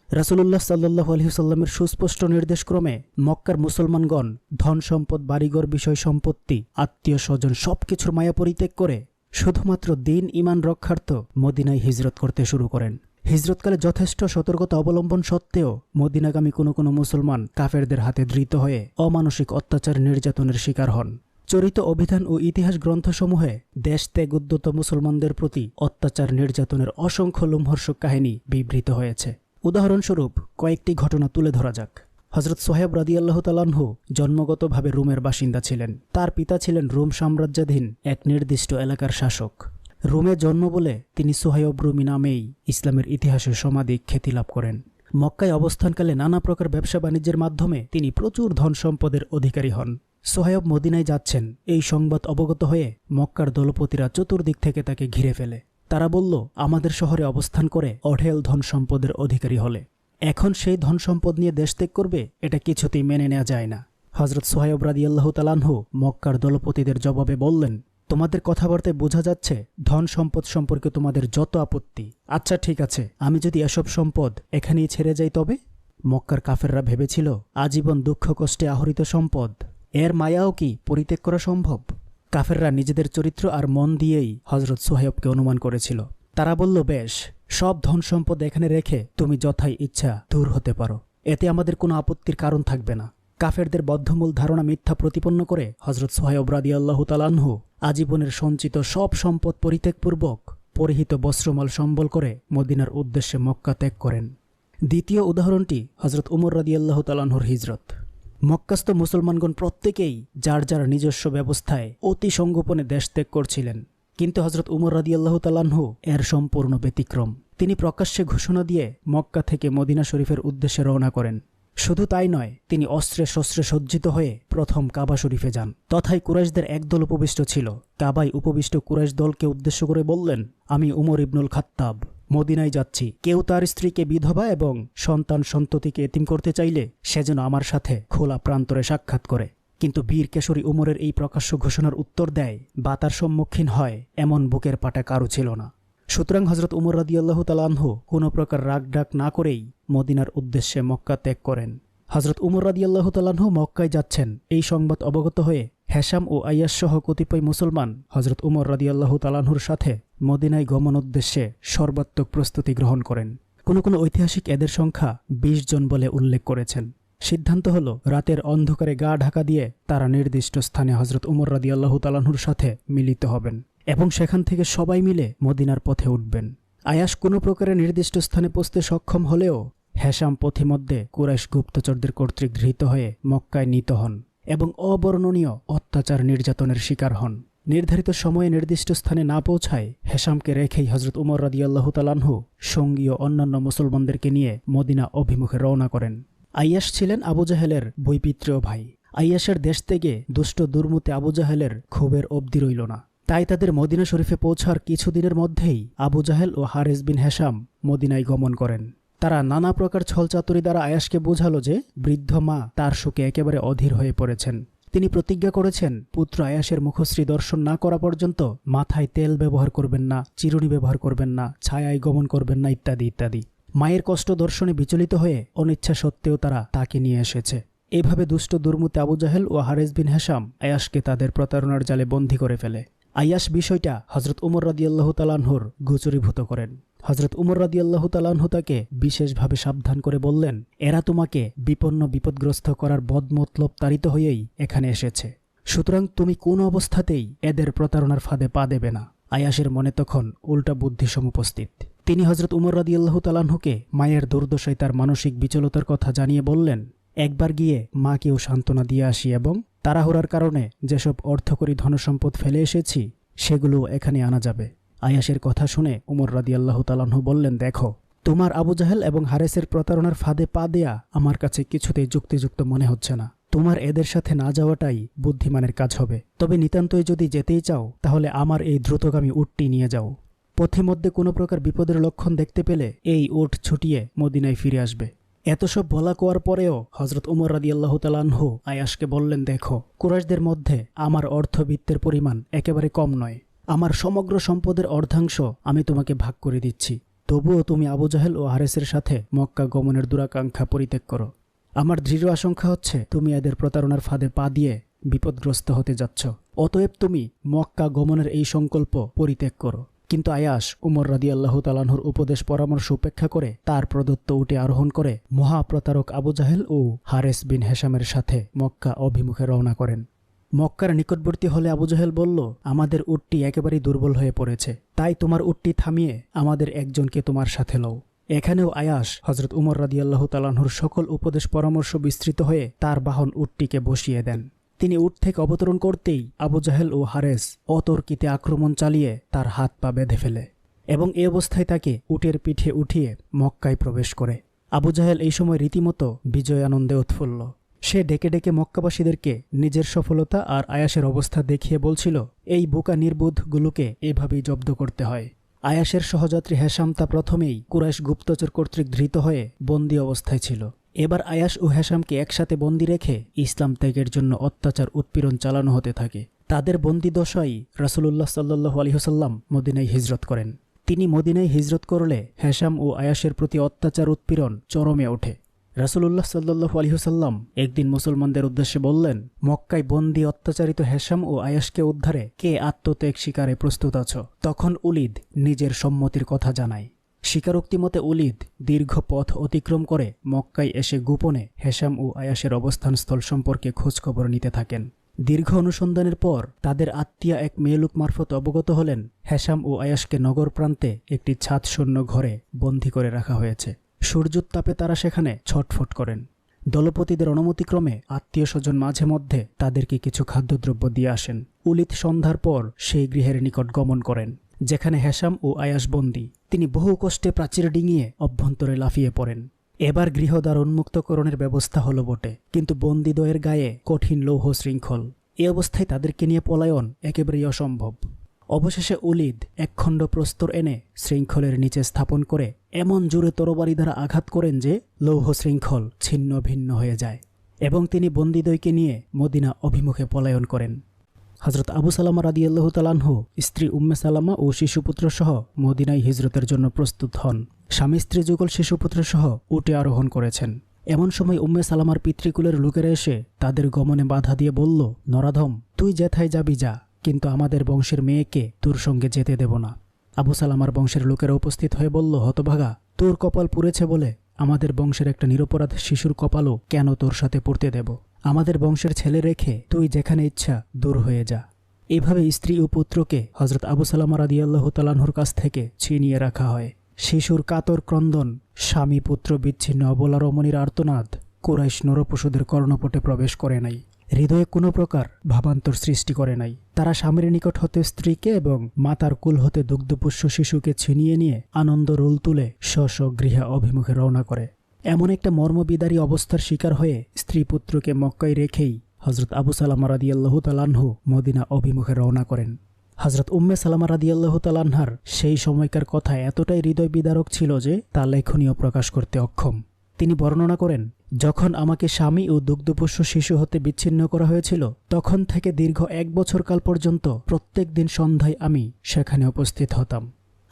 রাসূলুল্লাহ সাল্লাল্লাহু আলাইহি ওয়াসাল্লামের সুস্পষ্ট নির্দেশক্রমে মক্কার মুসলমানগণ ধন সম্পদ, বাড়িঘর, বিষয় সম্পত্তি, আত্মীয় স্বজন সবকিছুর মায়া পরিত্যাগ করে শুধুমাত্র দিন ইমান রক্ষার্থ মদিনায় হিজরত করতে শুরু করেন। হিজরতকালে যথেষ্ট সতর্কতা অবলম্বন সত্ত্বেও মদিনাগামী কোনো কোনো মুসলমান কাফেরদের হাতে ধৃত হয়ে অমানসিক অত্যাচার নির্যাতনের শিকার হন। চরিত অভিধান ও ইতিহাস গ্রন্থসমূহে দেশ ত্যাগ উদ্যত মুসলমানদের প্রতি অত্যাচার নির্যাতনের অসংখ্য লোমহর্ষক কাহিনী বিবৃত হয়েছে। উদাহরণস্বরূপ কয়েকটি ঘটনা তুলে ধরা যাক। হযরত সোহেব রাদিয়াল্লাহু তাআলা আনহু জন্মগতভাবে রোমের বাসিন্দা ছিলেন। তার পিতা ছিলেন রোম সাম্রাজ্যাধীন এক নির্দিষ্ট এলাকার শাসক। রোমে জন্ম বলে তিনি সোহেব রুমি নামেই ইসলামের ইতিহাসে সমাধিক খ্যাতি লাভ করেন। মক্কায় অবস্থানকালে নানা প্রকার ব্যবসা বাণিজ্যের মাধ্যমে তিনি প্রচুর ধন সম্পদের অধিকারী হন। সোহেব মদিনায় যাচ্ছেন এই সংবাদ অবগত হয়ে মক্কার দলপতিরা চতুর্দিক থেকে তাকে ঘিরে ফেলে। তারা বলল, আমাদের শহরে অবস্থান করে অঢেল ধন সম্পদের অধিকারী হলে এখন সেই ধন সম্পদ নিয়ে দেশ ত্যাগ করবে, এটা কিছুতেই মেনে নেওয়া যায় না। হযরত সোহেব রাদিয়াল্লাহু তাআলা আনহু মক্কার দলপতিদের জবাবে বললেন, তোমাদের কথাবার্তায় বোঝা যাচ্ছে ধন সম্পদ সম্পর্কে তোমাদের যত আপত্তি। আচ্ছা ঠিক আছে, আমি যদি এসব সম্পদ এখানেই ছেড়ে যাই তবে? মক্কার কাফেররা ভেবেছিল আজীবন দুঃখ কষ্টে আহরিত সম্পদ, এর মায়াও কি পরিত্যাগ করা সম্ভব? কাফেররা নিজেদের চরিত্র আর মন দিয়েই হযরত সোহেবকে অনুমান করেছিল। তারা বলল, বেশ, সব ধন সম্পদ এখানে রেখে তুমি যথাই ইচ্ছা দূর হতে পারো, এতে আমাদের কোনো আপত্তির কারণ থাকবে না। কাফেরদের বদ্ধমূল ধারণা মিথ্যা প্রতিপন্ন করে হযরত সোহেব রাদিয়াল্লাহু তাআলা আনহু আজীবনের সঞ্চিত সব সম্পদ পরিত্যাগপূর্বক পরিহিত বস্ত্রমাল সম্বল করে মদিনার উদ্দেশ্যে মক্কা ত্যাগ করেন। দ্বিতীয় উদাহরণটি হযরত উমর রাদিয়াল্লাহু তাআলা আনহুর হিজরত। মক্কাস্থ মুসলমানগণ প্রত্যেকেই যার যার নিজস্ব ব্যবস্থায় অতি সংগোপনে দেশ ত্যাগ করছিলেন, কিন্তু হযরত উমর রাদিয়াল্লাহু তাআলা আনহু এর সম্পূর্ণ ব্যতিক্রম। তিনি প্রকাশ্যে ঘোষণা দিয়ে মক্কা থেকে মদিনা শরীফের উদ্দেশ্যে রওনা করেন। শুধু তাই নয়, তিনি অস্ত্রে শস্ত্রে সজ্জিত হয়ে প্রথম কাবা শরীফে যান। তথায় কুরাইশদের একদল উপবিষ্ট ছিল। কাবায় উপবিষ্ট কুরাইশ দলকে উদ্দেশ্য করে বললেন, আমি উমর ইবনুল খাত্তাব মদিনায় যাচ্ছি। কেউ তার স্ত্রীকে বিধবা এবং সন্তান সন্ততিকে এতিম করতে চাইলে সে যেন আমার সাথে খোলা প্রান্তরে সাক্ষাৎ করে। কিন্তু বীর কেশরী উমরের এই প্রকাশ্য ঘোষণার উত্তর দেয় বা তার সম্মুখীন হয় এমন বুকের পাটা কারো ছিল না। সুতরাং হযরত উমর রাদিয়াল্লাহু তাআলা আনহু কোনো প্রকার রাগ ডাক না করেই মদিনার উদ্দেশ্যে মক্কা ত্যাগ করেন। হযরত উমর রাদিয়াল্লাহু তাআলা আনহু মক্কায় যাচ্ছেন এই সংবাদ অবগত হয়ে হেশাম ও আইয়াস সহ কতিপয় মুসলমান হযরত উমর রাদিয়াল্লাহু তাআলা আনহুর সাথে মদিনায় গমন উদ্দেশ্যে সর্বাত্মক প্রস্তুতি গ্রহণ করেন। কোনো কোনো ঐতিহাসিক এদের সংখ্যা 20 জন বলে উল্লেখ করেছেন। সিদ্ধান্ত হলো রাতের অন্ধকারে গা ঢাকা দিয়ে তারা নির্দিষ্ট স্থানে হযরত উমর রাদিয়াল্লাহু তাআলা আনহুর সাথে মিলিত হবেন এবং সেখান থেকে সবাই মিলে মদিনার পথে উঠবেন। আয়াস কোনো প্রকারে নির্দিষ্ট স্থানে পৌঁছতে সক্ষম হলেও হেশাম পথিমধ্যে কুরাইশ গুপ্তচরদের কর্তৃক ধৃত হয়ে মক্কায় নীত হন এবং অবর্ণনীয় অত্যাচার নির্যাতনের শিকার হন। নির্ধারিত সময়ে নির্দিষ্ট স্থানে না পৌঁছায় হেশামকে রেখেই হজরত উমর রাদিয়াল্লাহু তাআলা আনহু সঙ্গী ও অন্যান্য মুসলমানদেরকে নিয়ে মদিনা অভিমুখে রওনা করেন। আইয়াশ ছিলেন আবু জাহেলের বৈপিত্রীয় ভাই। আইয়াশের দেশ থেকে দুষ্ট দুর্মুতে আবু জাহেলের ক্ষোভের অবধি রইল না। তাই তাদের মদিনা শরীফে পৌঁছার কিছুদিনের মধ্যেই আবু জাহেল ও হারেস বিন হেশাম মদিনায় গমন করেন। তারা নানা প্রকার ছলচাতুরি দ্বারা আয়াশকে বোঝালো যে বৃদ্ধ মা তার শোকে একেবারে অধীর হয়ে পড়েছেন। তিনি প্রতিজ্ঞা করেছেন পুত্র আয়াশের মুখশ্রী দর্শন না করা পর্যন্ত মাথায় তেল ব্যবহার করবেন না, চিরুনি ব্যবহার করবেন না, ছায়ায় গমন করবেন না, ইত্যাদি ইত্যাদি। মায়ের কষ্ট দর্শনে বিচলিত হয়ে অনিচ্ছা সত্ত্বেও তারা তাকে নিয়ে এসেছে। এভাবে দুষ্ট দুর্মুতে আবু জাহেল ও হারেস বিন হেশাম আয়াশকে তাদের প্রতারণার জালে বন্দী করে ফেলে। আইয়াশ বিষয়টা হজরত উমর রাদিয়াল্লাহু তাআলা আনহুর গোচরীভূত করেন। হজরত উমর রাদিয়াল্লাহু তাআলা আনহু তাকে বিশেষভাবে সাবধান করে বললেন, এরা তোমাকে বিপদগ্রস্ত করার বদমতলব তাড়িত হয়েই এখানে এসেছে, সুতরাং তুমি কোন অবস্থাতেই এদের প্রতারণার ফাঁদে পা দেবে না। আয়াশের মনে তখন উল্টা বুদ্ধি সমুপস্থিত। তিনি হজরত উমর রাদিয়াল্লাহু তাআলা আনহুকে মায়ের দুর্দশায় তার মানসিক বিচলতার কথা জানিয়ে বললেন, একবার গিয়ে মাকেও সান্ত্বনা দিয়ে আসি এবং তাড়াহুড়ার কারণে যেসব অর্থকরী ধনসম্পদ ফেলে এসেছি সেগুলো এখানে আনা যাবে। আয়াশের কথা শুনে উমর রাদিয়াল্লাহু তাআলা আনহু বললেন, দেখো, তোমার আবু জাহেল এবং হারেসের প্রতারণার ফাঁদে পা দেয়া আমার কাছে কিছুতেই যুক্তিযুক্ত মনে হচ্ছে না। তোমার এদের সাথে না যাওয়াটাই বুদ্ধিমানের কাজ হবে। তবে নিতান্তই যদি যেতেই চাও তাহলে আমার এই দ্রুতগামী উটটি নিয়ে যাও। পথে মধ্যে কোনো প্রকার বিপদের লক্ষণ দেখতে পেলে এই উট ছুটিয়ে মদিনায় ফিরে আসবে। এত সব বলা কোয়ার পরেও হজরত উমর রাদিয়াল্লাহু তাআলা আনহু আয়াশকে বললেন, দেখো, কুরাইশদের মধ্যে আমার অর্থবিত্তের পরিমাণ একেবারে কম নয়। আমার সমগ্র সম্পদের অর্ধাংশ আমি তোমাকে ভাগ করে দিচ্ছি। তবুও তুমি আবু জাহেল ও হারেসের সাথে মক্কা গমনের দুরাকাঙ্ক্ষা পরিত্যাগ করো। আমার দৃঢ় আশঙ্কা হচ্ছে তুমি এদের প্রতারণার ফাঁদে পা দিয়ে বিপদগ্রস্ত হতে যাচ্ছ। অতএব তুমি মক্কা গমনের এই সংকল্প পরিত্যাগ করো। কিন্তু আয়াশ উমর রাদিয়াল্লাহু তাআলা আনহুর উপদেশ পরামর্শ উপেক্ষা করে তার প্রদত্ত উটে আরোহণ করে মহাপ্রতারক আবু জাহেল ও হারেস বিন হেশামের সাথে মক্কা অভিমুখে রওনা করেন। মক্কার নিকটবর্তী হলে আবু জাহেল বলল, আমাদের উটটি একেবারেই দুর্বল হয়ে পড়েছে, তাই তোমার উটটি থামিয়ে আমাদের একজনকে তোমার সাথে লও। এখানেও আয়াশ হজরত উমর রাদিয়াল্লাহু তাআলা আনহুর সকল উপদেশ পরামর্শ বিস্তৃত হয়ে তার বাহন উটটিকে বসিয়ে দেন। তিনি উট থেকে অবতরণ করতেই আবু জাহেল ও হারেস অতর্কিতে আক্রমণ চালিয়ে তার হাত পা বেঁধে ফেলে এবং এ অবস্থায় তাকে উটের পিঠে উঠিয়ে মক্কায় প্রবেশ করে। আবু জাহেল এই সময় রীতিমতো বিজয় আনন্দে উৎফুল্ল। সে ডেকে ডেকে মক্কাবাসীদেরকে নিজের সফলতা আর আয়াসের অবস্থা দেখিয়ে বলছিল, এই বোকা নির্বোধগুলোকে এভাবেই জব্দ করতে হয়। আয়াসের সহযাত্রী হেশাম তা প্রথমেই কুরাইশ গুপ্তচর কর্তৃক ধৃত হয়ে বন্দী অবস্থায় ছিল। এবার আয়াস ও হেশামকে একসাথে বন্দী রেখে ইসলাম ত্যাগের জন্য অত্যাচার উৎপীড়ন চালানো হতে থাকে। তাদের বন্দী দশায় রাসূলুল্লাহ সাল্লাল্লাহু আলাইহি ওয়াসাল্লাম মদিনায় হিজরত করেন। তিনি মদিনায় হিজরত করলে হেশাম ও আয়াসের প্রতি অত্যাচার উৎপীড়ন চরমে ওঠে। রাসূলুল্লাহ সাল্লাল্লাহু আলাইহি ওয়াসাল্লাম একদিন মুসলমানদের উদ্দেশ্যে বললেন, মক্কায় বন্দী অত্যাচারিত হেশাম ও আয়াসকে উদ্ধারে কে আত্মত্যাগ স্বীকারে প্রস্তুত আছো? তখন উলিদ নিজের সম্মতির কথা জানায়। স্বীকারোক্তি মতে উলিদ দীর্ঘ পথ অতিক্রম করে মক্কায় এসে গোপনে হেশাম ও আয়াসের অবস্থানস্থল সম্পর্কে খোঁজখবর নিতে থাকেন। দীর্ঘ অনুসন্ধানের পর তাদের আত্মীয় এক মেয়েলোক মারফত অবগত হলেন হেশাম ও আয়াসকে নগর প্রান্তে একটি ছাদশূন্য ঘরে বন্দী করে রাখা হয়েছে। সূর্যোত্তাপে তারা সেখানে ছটফট করেন। দলপতিদের অনুমতিক্রমে আত্মীয় স্বজন মাঝে মধ্যে তাদেরকে কিছু খাদ্যদ্রব্য দিয়ে আসেন। উলিদ সন্ধ্যার পর সেই গৃহের নিকট গমন করেন যেখানে হেশাম ও আয়াস বন্দী। তিনি বহু কষ্টে প্রাচীর ডিঙিয়ে অভ্যন্তরে লাফিয়ে পড়েন। এবার গৃহদ্বার উন্মুক্তকরণের ব্যবস্থা হলো বটে, কিন্তু বন্দীদ্বয়ের গায়ে কঠিন লৌহ শৃঙ্খল। এ অবস্থায় তাদেরকে নিয়ে পলায়ন একেবারেই অসম্ভব। অবশেষে উলিদ একখণ্ড প্রস্তর এনে শৃঙ্খলের নিচে স্থাপন করে এমন জোরে তরবারি দ্বারা আঘাত করেন যে লৌহ শৃঙ্খল ছিন্ন ভিন্ন হয়ে যায় এবং তিনি বন্দীদ্বয়কে নিয়ে মদিনা অভিমুখে পলায়ন করেন। হজরত আবু সালামা রাদিয়াল্লাহু তাআলা আনহু স্ত্রী উম্মে সালামা ও শিশুপুত্র সহ মদিনায় হিজরতের জন্য প্রস্তুত হন। স্বামী স্ত্রী যুগল শিশুপুত্র সহ উটে আরোহণ করেছেন। এমন সময় উম্মে সালামার পিতৃকুলের লোকেরা এসে তাদের গমনে বাধা দিয়ে বলল, নরাধম, তুই যেথায় যাবি যা, কিন্তু আমাদের বংশের মেয়েকে তোর সঙ্গে যেতে দেব না। আবু সালামার বংশের লোকেরা উপস্থিত হয়ে বলল, হতভাগা, তোর কপাল পুড়েছে বলে আমাদের বংশের একটা নিরপরাধ শিশুর কপালও কেন তোর সাথে পড়তে দেব? আমাদের বংশের ছেলে রেখে তুই যেখানে ইচ্ছা দূর হয়ে যা। এভাবে স্ত্রী ও পুত্রকে হজরত আবু সালামা রাদিয়াল্লাহু তাআলা আনহুর কাছ থেকে ছিনিয়ে রাখা হয়। শিশুর কাতর ক্রন্দন, স্বামী পুত্র বিচ্ছিন্ন অবলা রমণীর আর্তনাদ কুরাইশ নরপশুদের কর্ণপটে প্রবেশ করে নাই। হৃদয়ে কোনো প্রকার ভাবান্তর সৃষ্টি করে নাই। তারা স্বামীর নিকট হতে স্ত্রীকে এবং মাতার কুল হতে দুগ্ধপুষ্য শিশুকে ছিনিয়ে নিয়ে আনন্দ রোল তুলে স্ব গৃহে অভিমুখে রওনা করে। এমন একটা মর্মবিদারী অবস্থার শিকার হয়ে স্ত্রী পুত্রকে মক্কায় রেখেই হজরত আবু সালামা রাদিয়াল্লাহু তাআলা আনহু মদিনা অভিমুখে রওনা করেন। হজরত উম্মে সালামা রাদিয়াল্লাহু তাআলা আনহার সেই সময়কার কথা এতটাই হৃদয় বিদারক ছিল যে তা লেখনীয় প্রকাশ করতে অক্ষম। তিনি বর্ণনা করেন, যখন আমাকে স্বামী ও দুগ্ধপোষ্য শিশু হতে বিচ্ছিন্ন করা হয়েছিল তখন থেকে দীর্ঘ 1 বছর কাল পর্যন্ত প্রত্যেক দিন সন্ধ্যায় আমি সেখানে উপস্থিত হতাম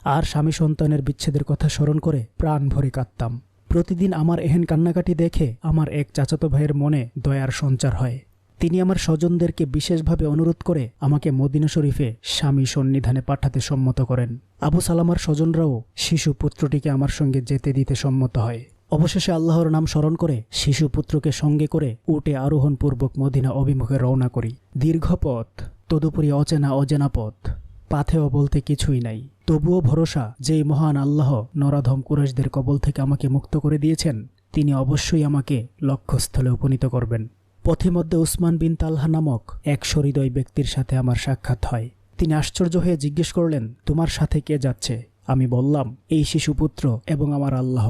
আর স্বামী সন্তানের বিচ্ছেদের কথা স্মরণ করে প্রাণ ভরে কাঁদতাম। প্রতিদিন আমার এহেন কান্নাকাটি দেখে আমার এক চাচাতো ভাইয়ের মনে দয়ার সঞ্চার হয়। তিনি আমার স্বজনদেরকে বিশেষভাবে অনুরোধ করে আমাকে মদিনা শরীফে স্বামী সন্নিধানে পাঠাতে সম্মত করেন। আবু সালামার স্বজনরাও শিশু পুত্রটিকে আমার সঙ্গে যেতে দিতে সম্মত হয়। অবশেষে আল্লাহর নাম স্মরণ করে শিশু পুত্রকে সঙ্গে করে উটে আরোহণপূর্বক মদিনা অভিমুখে রওনা করি। দীর্ঘ পথ, তদুপরি অচেনা পথ, পাথেও বলতে কিছুই নাই। তবুও ভরসা যেই মহান আল্লাহ নরাধম কুরাইশদের কবল থেকে আমাকে মুক্ত করে দিয়েছেন তিনি অবশ্যই আমাকে লক্ষ্যস্থলে উপনীত করবেন। পথিমধ্যে উসমান বিন তালহা নামক এক সহৃদয় ব্যক্তির সাথে আমার সাক্ষাৎ হয়। তিনি আশ্চর্য হয়ে জিজ্ঞেস করলেন, তোমার সাথে কে যাচ্ছে? আমি বললাম, এই শিশুপুত্র এবং আমার আল্লাহ।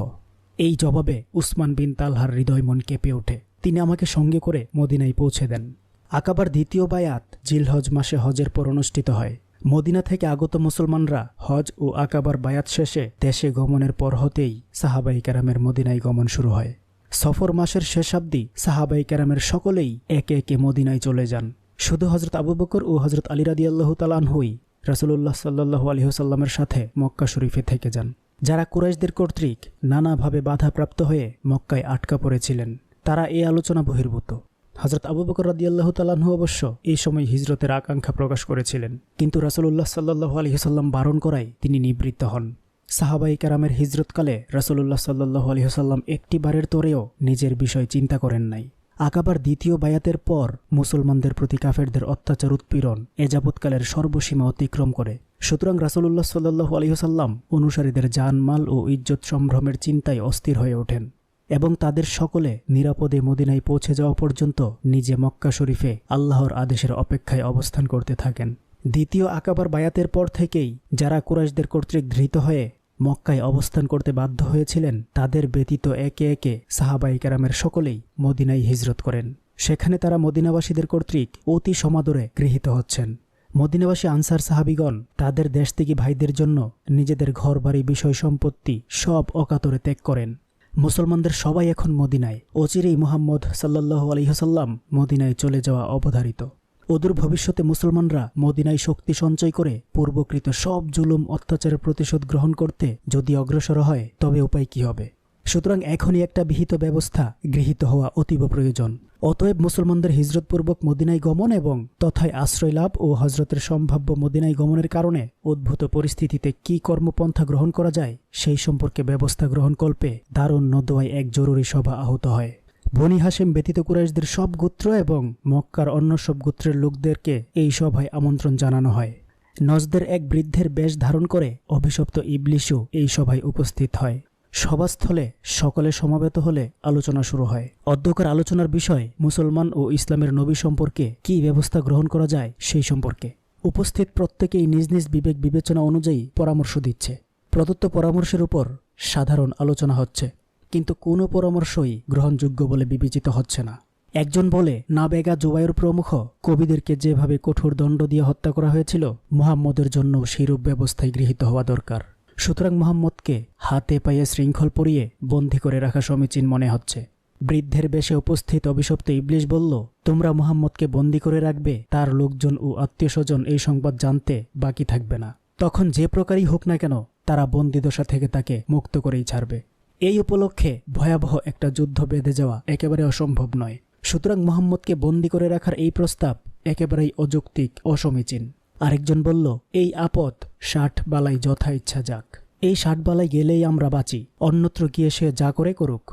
এই জবাবে উসমান বিন তালহার হৃদয় মন কেঁপে ওঠে। তিনি আমাকে সঙ্গে করে মদিনায় পৌঁছে দেন। আকাবার দ্বিতীয় বায়াত জিলহজ মাসে হজের পর অনুষ্ঠিত হয়। মদিনা থেকে আগত মুসলমানরা হজ ও আকাবার বায়াত শেষে দেশে গমনের পর হতেই সাহাবাই কেরামের মদিনায় গমন শুরু হয়। সফর মাসের শেষাব্দি সাহাবাই কেরামের সকলেই একে একে মদিনায় চলে যান। শুধু হজরত আবু বকর ও হজরত আলী রাদিয়াল্লাহু তাআলা আনহুই রাসূলুল্লাহ সাল্লাল্লাহু আলাইহি ওয়াসাল্লামের সাথে মক্কা শরীফে থেকে যান, যারা কুরাইশদের কর্তৃক নানাভাবে বাধাপ্রাপ্ত হয়ে মক্কায় আটকা পড়েছিলেন। তারা এই আলোচনা বহির্ভূত। হজরত আবু বকর রাদিয়াল্লাহু তাআলা আনহু অবশ্য এই সময় হিজরতের আকাঙ্ক্ষা প্রকাশ করেছিলেন, কিন্তু রাসূলুল্লাহ সাল্লাল্লাহু আলাইহি ওয়াসাল্লাম বারণ করায় তিনি নিবৃত্ত হন। সাহাবাই কেরামের হিজরতকালে রাসূলুল্লাহ সাল্লাল্লাহু আলাইহি ওয়াসাল্লাম একটিবারের তোরেও নিজের বিষয় চিন্তা করেন নাই। আকাবার দ্বিতীয় বায়াতের পর মুসলমানদের প্রতি কাফেরদের অত্যাচার উৎপীড়ন এ যাবৎকালের সর্বসীমা অতিক্রম করে। সুতরাং রাসূলুল্লাহ সাল্লাল্লাহু আলাইহি ওয়াসাল্লাম অনুসারীদের জানমাল ও ইজ্জত সম্ভ্রমের চিন্তায় অস্থির হয়ে ওঠেন এবং তাদের সকলে নিরাপদে মদিনায় পৌঁছে যাওয়া পর্যন্ত নিজে মক্কা শরীফে আল্লাহর আদেশের অপেক্ষায় অবস্থান করতে থাকেন। দ্বিতীয় আকাবার বায়াতের পর থেকেই যারা কুরাইশদের কর্তৃক ধৃত হয়ে মক্কায় অবস্থান করতে বাধ্য হয়েছিলেন তাদের ব্যতীত একে একে সাহাবাই কেরামের সকলেই মদিনায় হিজরত করেন। সেখানে তারা মদিনাবাসীদের কর্তৃক অতি সমাদরে গৃহীত হচ্ছেন। মদিনাবাসী আনসার সাহাবিগণ তাদের দেশত্যাগী ভাইদের জন্য নিজেদের ঘরবাড়ি বিষয় সম্পত্তি সব অকাতরে ত্যাগ করেন। মুসলমানদের সবাই এখন মদিনায়। অচিরেই মুহাম্মদ সাল্লাল্লাহু আলাইহি ওয়াসাল্লাম মদিনায় চলে যাওয়া অবধারিত। অদূর ভবিষ্যতে মুসলমানরা মদিনায় শক্তি সঞ্চয় করে পূর্বকৃত সব জুলুম অত্যাচারের প্রতিশোধ গ্রহণ করতে যদি অগ্রসর হয় তবে উপায় কি হবে? সুতরাং এখনই একটা বিহিত ব্যবস্থা গৃহীত হওয়া অতীব প্রয়োজন। অতএব মুসলমানদের হিজরতপূর্বক মদিনায় গমন এবং তথায় আশ্রয় লাভ ও হজরতের সম্ভাব্য মদিনায় গমনের কারণে উদ্ভূত পরিস্থিতিতে কি কর্মপন্থা গ্রহণ করা যায় সেই সম্পর্কে ব্যবস্থা গ্রহণ কল্পে দারুন নদওয়ায় এক জরুরি সভা আহূত হয়। বনি হাশেম ব্যতীত কুরাইশদের সব গোত্র এবং মক্কার অন্য সব গোত্রের লোকদেরকে এই সভায় আমন্ত্রণ জানানো হয়। নজদের এক বৃদ্ধের বেশ ধারণ করে অভিশপ্ত ইবলিশও এই সভায় উপস্থিত হয়। সভাস্থলে সকলে সমবেত হলে আলোচনা শুরু হয়। অধ্যকার আলোচনার বিষয় মুসলমান ও ইসলামের নবী সম্পর্কে কি ব্যবস্থা গ্রহণ করা যায় সেই সম্পর্কে। উপস্থিত প্রত্যেকেই নিজ নিজ বিবেক বিবেচনা অনুযায়ী পরামর্শ দিচ্ছে। প্রদত্ত পরামর্শের উপর সাধারণ আলোচনা হচ্ছে, কিন্তু কোনো পরামর্শই গ্রহণযোগ্য বলে বিবেচিত হচ্ছে না। একজন বলে, নাবেগা জুবাইর প্রমুখ কবিদেরকে যেভাবে কঠোর দণ্ড দিয়ে হত্যা করা হয়েছিল মুহাম্মদের জন্য সেইরূপ ব্যবস্থায় গৃহীত হওয়া দরকার। সুতরাং মুহাম্মদকে হাতে পায়ে শৃঙ্খল পরিয়ে বন্দী করে রাখা সমীচীন মনে হচ্ছে। বৃদ্ধের বেশে উপস্থিত অভিশপ্ত ইবলিশ বলল, তোমরা মুহাম্মদকে বন্দী করে রাখবে, তার লোকজন ও আত্মীয় স্বজন এই সংবাদ জানতে বাকি থাকবে না। তখন যে প্রকারই হোক না কেন তারা বন্দিদশা থেকে তাকে মুক্ত করেই ছাড়বে। এই উপলক্ষে ভয়াবহ একটা যুদ্ধ বেঁধে যাওয়া একেবারে অসম্ভব নয়। সুতরাং মুহাম্মদকে বন্দী করে রাখার এই প্রস্তাব একেবারেই অযৌক্তিক, অসমীচীন। আরেকজন বলল, এই আপদ 60 বালাই যথা ইচ্ছা যাক। এই 60 বালাই গেলেই আমরা বাঁচি, অন্যত্র গিয়ে সে যা করে করুক,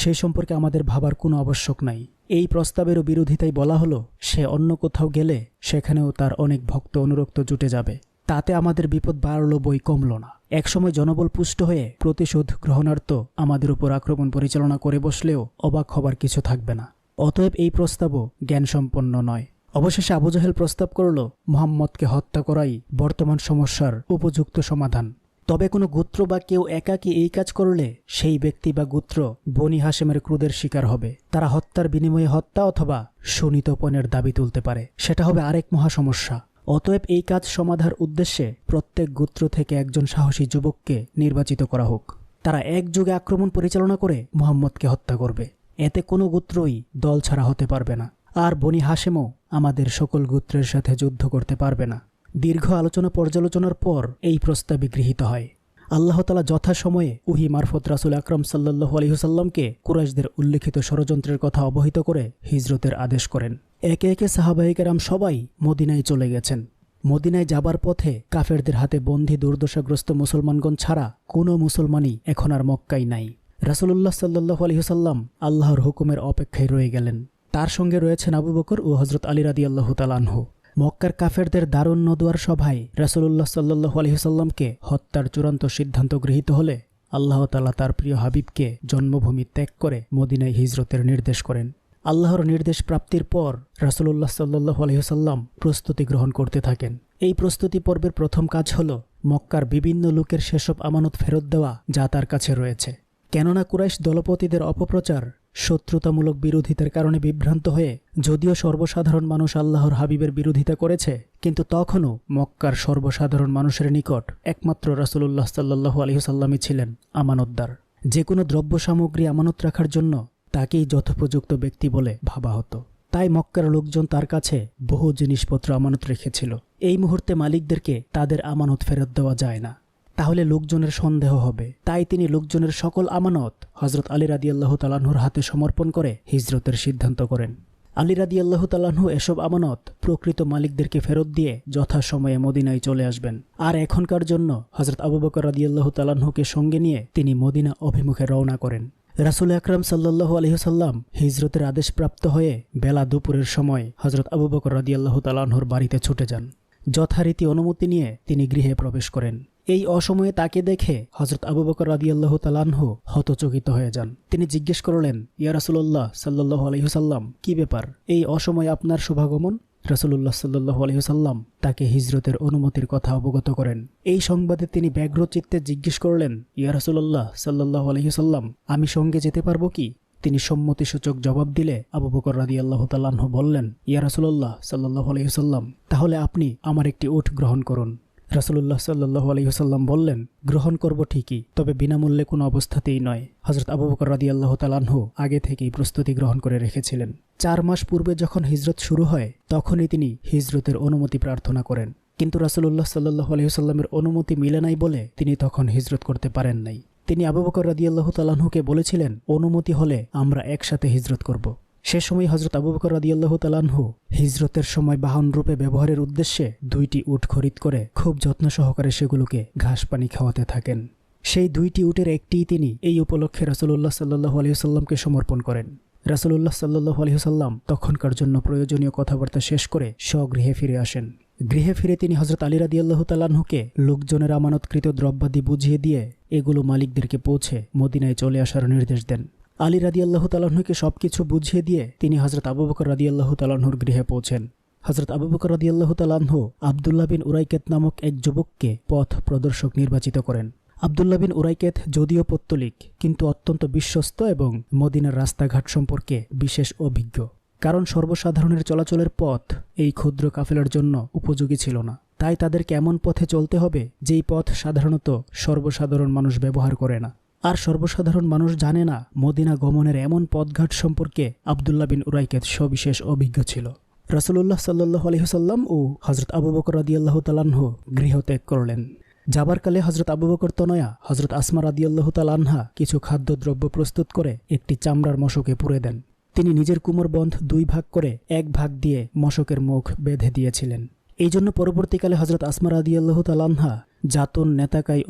সেই সম্পর্কে আমাদের ভাবার কোনো আবশ্যক নাই। এই প্রস্তাবেরও বিরোধিতায় বলা হলো, সে অন্য কোথাও গেলে সেখানেও তার অনেক ভক্ত অনুরক্ত জুটে যাবে, তাতে আমাদের বিপদ বাড়ল বই কমল না। একসময় জনবল পুষ্ট হয়ে প্রতিশোধ গ্রহণার্থ আমাদের উপর আক্রমণ পরিচালনা করে বসলেও অবাক হবার কিছু থাকবে না। অতএব এই প্রস্তাবও জ্ঞানসম্পন্ন নয়। অবশেষে আবু জাহেল প্রস্তাব করল মুহাম্মদকে হত্যা করাই বর্তমান সমস্যার উপযুক্ত সমাধান। তবে কোনো গোত্র বা কেউ একাকী এই কাজ করলে সেই ব্যক্তি বা গোত্র বনি হাশেমের ক্রোধের শিকার হবে। তারা হত্যার বিনিময়ে হত্যা অথবা সুনিতপনের দাবি তুলতে পারে, সেটা হবে আরেক মহা সমস্যা। অতএব এই কাজ সমাধার উদ্দেশ্যে প্রত্যেক গোত্র থেকে একজন সাহসী যুবককে নির্বাচিত করা হোক। তারা একযোগে আক্রমণ পরিচালনা করে মুহাম্মদকে হত্যা করবে। এতে কোনো গোত্রই দল ছাড়া হতে পারবে না, আর বনি হাশেমও আমাদের সকল গোত্রের সাথে যুদ্ধ করতে পারবে না। দীর্ঘ আলোচনা পর্যালোচনার পর এই প্রস্তাবে গৃহীত হয়। আল্লাহ তাআলা যথাসময়ে ওহী মারফত রাসূল আকরাম সাল্লাল্লাহু আলাইহি ওয়াসাল্লামকে কুরাইশদের উল্লেখিত ষড়যন্ত্রের কথা অবহিত করে হিজরতের আদেশ করেন। একে একে সাহাবায়ে কেরাম সবাই মদিনায় চলে গেছেন। মদিনায় যাবার পথে কাফেরদের হাতে বন্দী দুর্দশাগ্রস্ত মুসলমানগণ ছাড়া কোনো মুসলমানই এখন আর মক্কায় নাই। রাসূলুল্লাহ সাল্লাল্লাহু আলাইহি ওয়াসাল্লাম আল্লাহর হুকুমের অপেক্ষায় রয়ে গেলেন। তার সঙ্গে রয়েছেন আবু বকর ও হযরত আলী রাদিয়াল্লাহু তাআলা আনহু। মক্কার কাফেরদের দারুণ নদওয়ার সভায় রাসূলুল্লাহ সাল্লাল্লাহু আলাইহি ওয়াসাল্লামকে হত্যার চূড়ান্ত সিদ্ধান্ত গৃহীত হলে আল্লাহ তাআলা তার প্রিয় হাবিবকে জন্মভূমি ত্যাগ করে মদিনায় হিজরতের নির্দেশ করেন। আল্লাহর নির্দেশ প্রাপ্তির পর রাসূলুল্লাহ সাল্লাল্লাহু আলাইহি ওয়াসাল্লাম প্রস্তুতি গ্রহণ করতে থাকেন। এই প্রস্তুতি পর্বের প্রথম কাজ হল মক্কার বিভিন্ন লোকের সেসব আমানত ফেরত দেওয়া যা তার কাছে রয়েছে। কেননা কুরাইশ দলপতিদের অপপ্রচার, শত্রুতামূলক বিরোধিতার কারণে বিভ্রান্ত হয়ে যদিও সর্বসাধারণ মানুষ আল্লাহর হাবিবের বিরোধিতা করেছে, কিন্তু তখনও মক্কার সর্বসাধারণ মানুষের নিকট একমাত্র রাসূলুল্লাহ সাল্লাল্লাহু আলাইহি ওয়াসাল্লামই ছিলেন আমানতদার। যে কোনো দ্রব্য সামগ্রী আমানত রাখার জন্য তাকেই যথোপযুক্ত ব্যক্তি বলে ভাবা হতো। তাই মক্কার লোকজন তার কাছে বহু জিনিসপত্র আমানত রেখেছিল। এই মুহূর্তে মালিকদেরকে তাদের আমানত ফেরত দেওয়া যায় না, তাহলে লোকজনের সন্দেহ হবে। তাই তিনি লোকজনের সকল আমানত হযরত আলী রাদিয়াল্লাহু তাআলা আনহুর হাতে সমর্পণ করে হিজরতের সিদ্ধান্ত করেন। আলী রাদিয়াল্লাহু তাআলা আনহু এসব আমানত প্রকৃত মালিকদেরকে ফেরত দিয়ে যথাসময়ে মদিনায় চলে আসবেন। আর এখনকার জন্য হযরত আবু বকর রাদিয়াল্লাহু তাআলা আনহুকে সঙ্গে নিয়ে তিনি মদিনা অভিমুখে রওনা করেন। রাসূল আকরাম সাল্লাল্লাহু আলাইহি ওয়াসাল্লাম হিজরতের আদেশপ্রাপ্ত হয়ে বেলা দুপুরের সময় হযরত আবু বকর রাদিয়াল্লাহু তাআলা আনহুর বাড়িতে ছুটে যান। যথারীতি অনুমতি নিয়ে তিনি গৃহে প্রবেশ করেন। এই অসময়ে তাকে দেখে হযরত আবু বকর রাদিয়াল্লাহু তাআলা আনহু হতচকিত হয়ে যান। তিনি জিজ্ঞেস করলেন, ইয়া রাসূলুল্লাহ সাল্লাল্লাহু আলাইহি ওয়াসাল্লাম, কি ব্যাপার? এই অসময়ে আপনার শুভাগমন? রাসূলুল্লাহ সাল্লাল্লাহু আলাইহি ওয়াসাল্লাম তাকে হিজরতের অনুমতির কথা অবগত করেন। এই সংবাদে তিনি ব্যগ্র চিত্তে জিজ্ঞেস করলেন, ইয়া রাসূলুল্লাহ সাল্লাল্লাহু আলাইহি ওয়াসাল্লাম, আমি সঙ্গে যেতে পারবো কি? তিনি সম্মতিসূচক জবাব দিলে আবু বকর রাদিয়াল্লাহু তাআলা আনহু বললেন, ইয়া রাসূলুল্লাহ সাল্লাল্লাহু আলাইহি ওয়াসাল্লাম, তাহলে আপনি আমার একটি উট গ্রহণ করুন। রাসূলুল্লাহ সাল্লাল্লাহু আলাইহি ওয়াসাল্লাম বললেন, গ্রহণ করব ঠিকই, তবে বিনামূল্যে কোনো অবস্থাতেই নয়। হযরত আবু বকর রাদিয়াল্লাহু তাআলা আনহু আগে থেকেই প্রস্তুতি গ্রহণ করে রেখেছিলেন। 4 মাস পূর্বে যখন হিজরত শুরু হয় তখনই তিনি হিজরতের অনুমতি প্রার্থনা করেন, কিন্তু রাসূলুল্লাহ সাল্লাল্লাহু আলাইহি ওয়াসাল্লামের অনুমতি মিলে নাই বলে তিনি তখন হিজরত করতে পারেন নাই। তিনি আবু বকর রাদিয়াল্লাহু তাআলা আনহুকে বলেছিলেন, অনুমতি হলে আমরা একসাথে হিজরত করব। সে সময় হযরত আবু বকর রাদিয়াল্লাহু তাআলা আনহু হিজরতের সময় বাহন রূপে ব্যবহারের উদ্দেশ্যে 2টি উট খরিদ করে খুব যত্ন সহকারে সেগুলোকে ঘাস পানি খাওয়াতে থাকেন। সেই 2টি উটের একটিই তিনি এই উপলক্ষে রাসূলুল্লাহ সাল্লাল্লাহু আলাইহি ওয়াসাল্লামকে সমর্পণ করেন। রাসূলুল্লাহ সাল্লাল্লাহু আলাইহি ওয়াসাল্লাম তখনকার জন্য প্রয়োজনীয় কথাবার্তা শেষ করে স্বগৃহে ফিরে আসেন। গৃহে ফিরে তিনি হযরত আলী রাদিয়াল্লাহু তাআলা আনহুকে লোকজনের আমানতকৃত দ্রব্যাদি বুঝিয়ে দিয়ে এগুলো মালিকদেরকে পৌঁছে মদিনায় চলে আসার নির্দেশ দেন। আলী রাদিয়াল্লাহু তাআলা আনহুকে সবকিছু বুঝিয়ে দিয়ে তিনি হযরত আবু বকর রাদিয়াল্লাহু তাআলা আনহুর গৃহে পৌঁছেন। হযরত আবু বকর রাদিয়াল্লাহু তাআলা আনহু আব্দুল্লাহ বিন উরাইকাত নামক এক যুবককে পথ প্রদর্শক নির্বাচিত করেন। আব্দুল্লাহ বিন উরাইকাত যদিও পৌত্তলিক, কিন্তু অত্যন্ত বিশ্বস্ত এবং মদিনার রাস্তাঘাট সম্পর্কে বিশেষ অভিজ্ঞ। কারণ সর্বসাধারণের চলাচলের পথ এই ক্ষুদ্র কাফেলার জন্য উপযোগী ছিল না। তাই তাদেরকে এমন পথে চলতে হবে যেই পথ সাধারণত সর্বসাধারণ মানুষ ব্যবহার করে না। আর সর্বসাধারণ মানুষ জানে না মদিনা গমনের এমন পথঘাট সম্পর্কে আব্দুল্লাহ বিন উরাইকাত সবিশেষ অভিজ্ঞ ছিল। রাসূলুল্লাহ সাল্লাল্লাহু আলাইহি ওয়াসাল্লাম ও হযরত আবু বকর রাদিয়াল্লাহু তাআলা আনহু গৃহত্যাগ করলেন। যাবার কালে হযরত আবু বকর তনয়া হযরত আসমা রাদিয়াল্লাহু তাআলা আনহা কিছু খাদ্যদ্রব্য প্রস্তুত করে একটি চামড়ার মশকে পুরে দেন। তিনি নিজের কুমরবন্ধ 2 ভাগ করে 1 ভাগ দিয়ে মশকের মুখ বেঁধে দিয়েছিলেন। এই জন্য পরবর্তীকালে হযরত আসমা রাদিয়াল্লাহু তাআলা আনহা জাতুন নেতাকাই